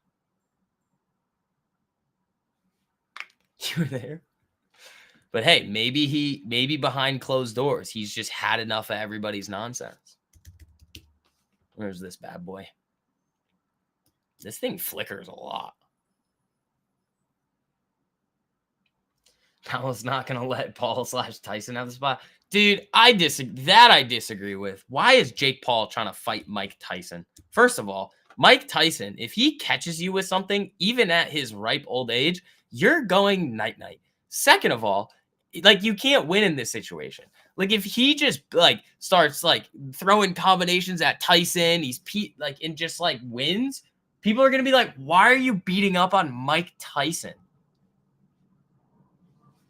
were there. But hey, maybe behind closed doors, he's just had enough of everybody's nonsense. Where's this bad boy? This thing flickers a lot. Powell's not going to let Paul/Tyson have the spot. Dude, I disagree with. Why is Jake Paul trying to fight Mike Tyson? First of all, Mike Tyson, if he catches you with something, even at his ripe old age, you're going night-night. Second of all, you can't win in this situation. Like, if he just, like, starts, like, throwing combinations at Tyson, and just, like, wins, people are going to be like, why are you beating up on Mike Tyson?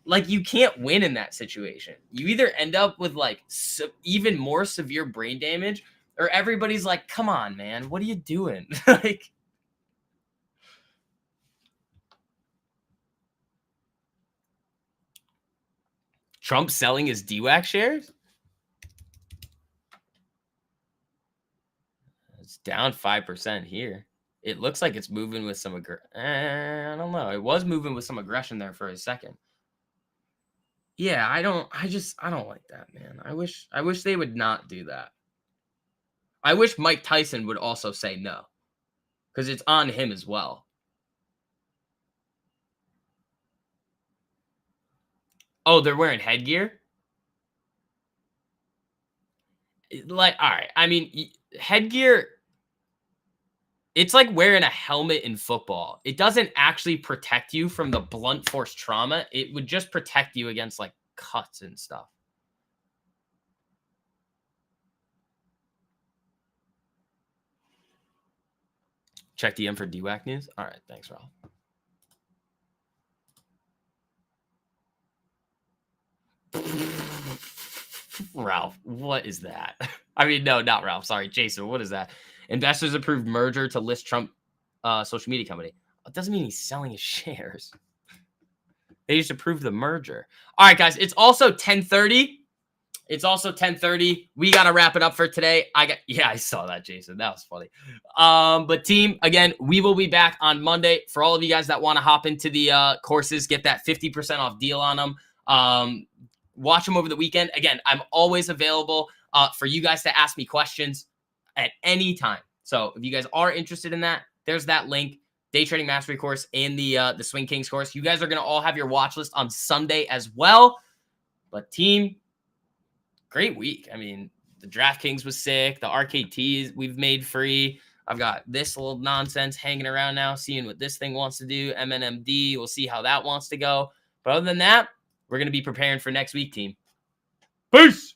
Like, you can't win in that situation. You either end up with, like, even more severe brain damage, or everybody's like, come on, man, what are you doing? Like, Trump selling his DWAC shares? It's down 5% here. It looks like it's moving with some I don't know. It was moving with some aggression there for a second. Yeah, I don't like that, man. I wish they would not do that. I wish Mike Tyson would also say no, because it's on him as well. Oh, they're wearing headgear? Like, all right. I mean, headgear, it's like wearing a helmet in football. It doesn't actually protect you from the blunt force trauma. It would just protect you against, like, cuts and stuff. Check DM for DWAC news. All right. Thanks, Ralph. Ralph, what is that? I mean, no, not Ralph. Sorry, Jason. What is that? Investors approved merger to list Trump social media company. It doesn't mean he's selling his shares. They just approved the merger. All right, guys. It's also 10:30. We got to wrap it up for today. I saw that, Jason. That was funny. But team, again, we will be back on Monday. For all of you guys that want to hop into the courses, get that 50% off deal on them. Watch them over the weekend. Again, I'm always available for you guys to ask me questions at any time. So if you guys are interested in that, there's that link. Day Trading Mastery course and the Swing Kings course. You guys are going to all have your watch list on Sunday as well. But team, great week. I mean, the DraftKings was sick. The RKTs we've made free. I've got this little nonsense hanging around now, seeing what this thing wants to do. MNMD, we'll see how that wants to go. But other than that, we're going to be preparing for next week, team. Peace!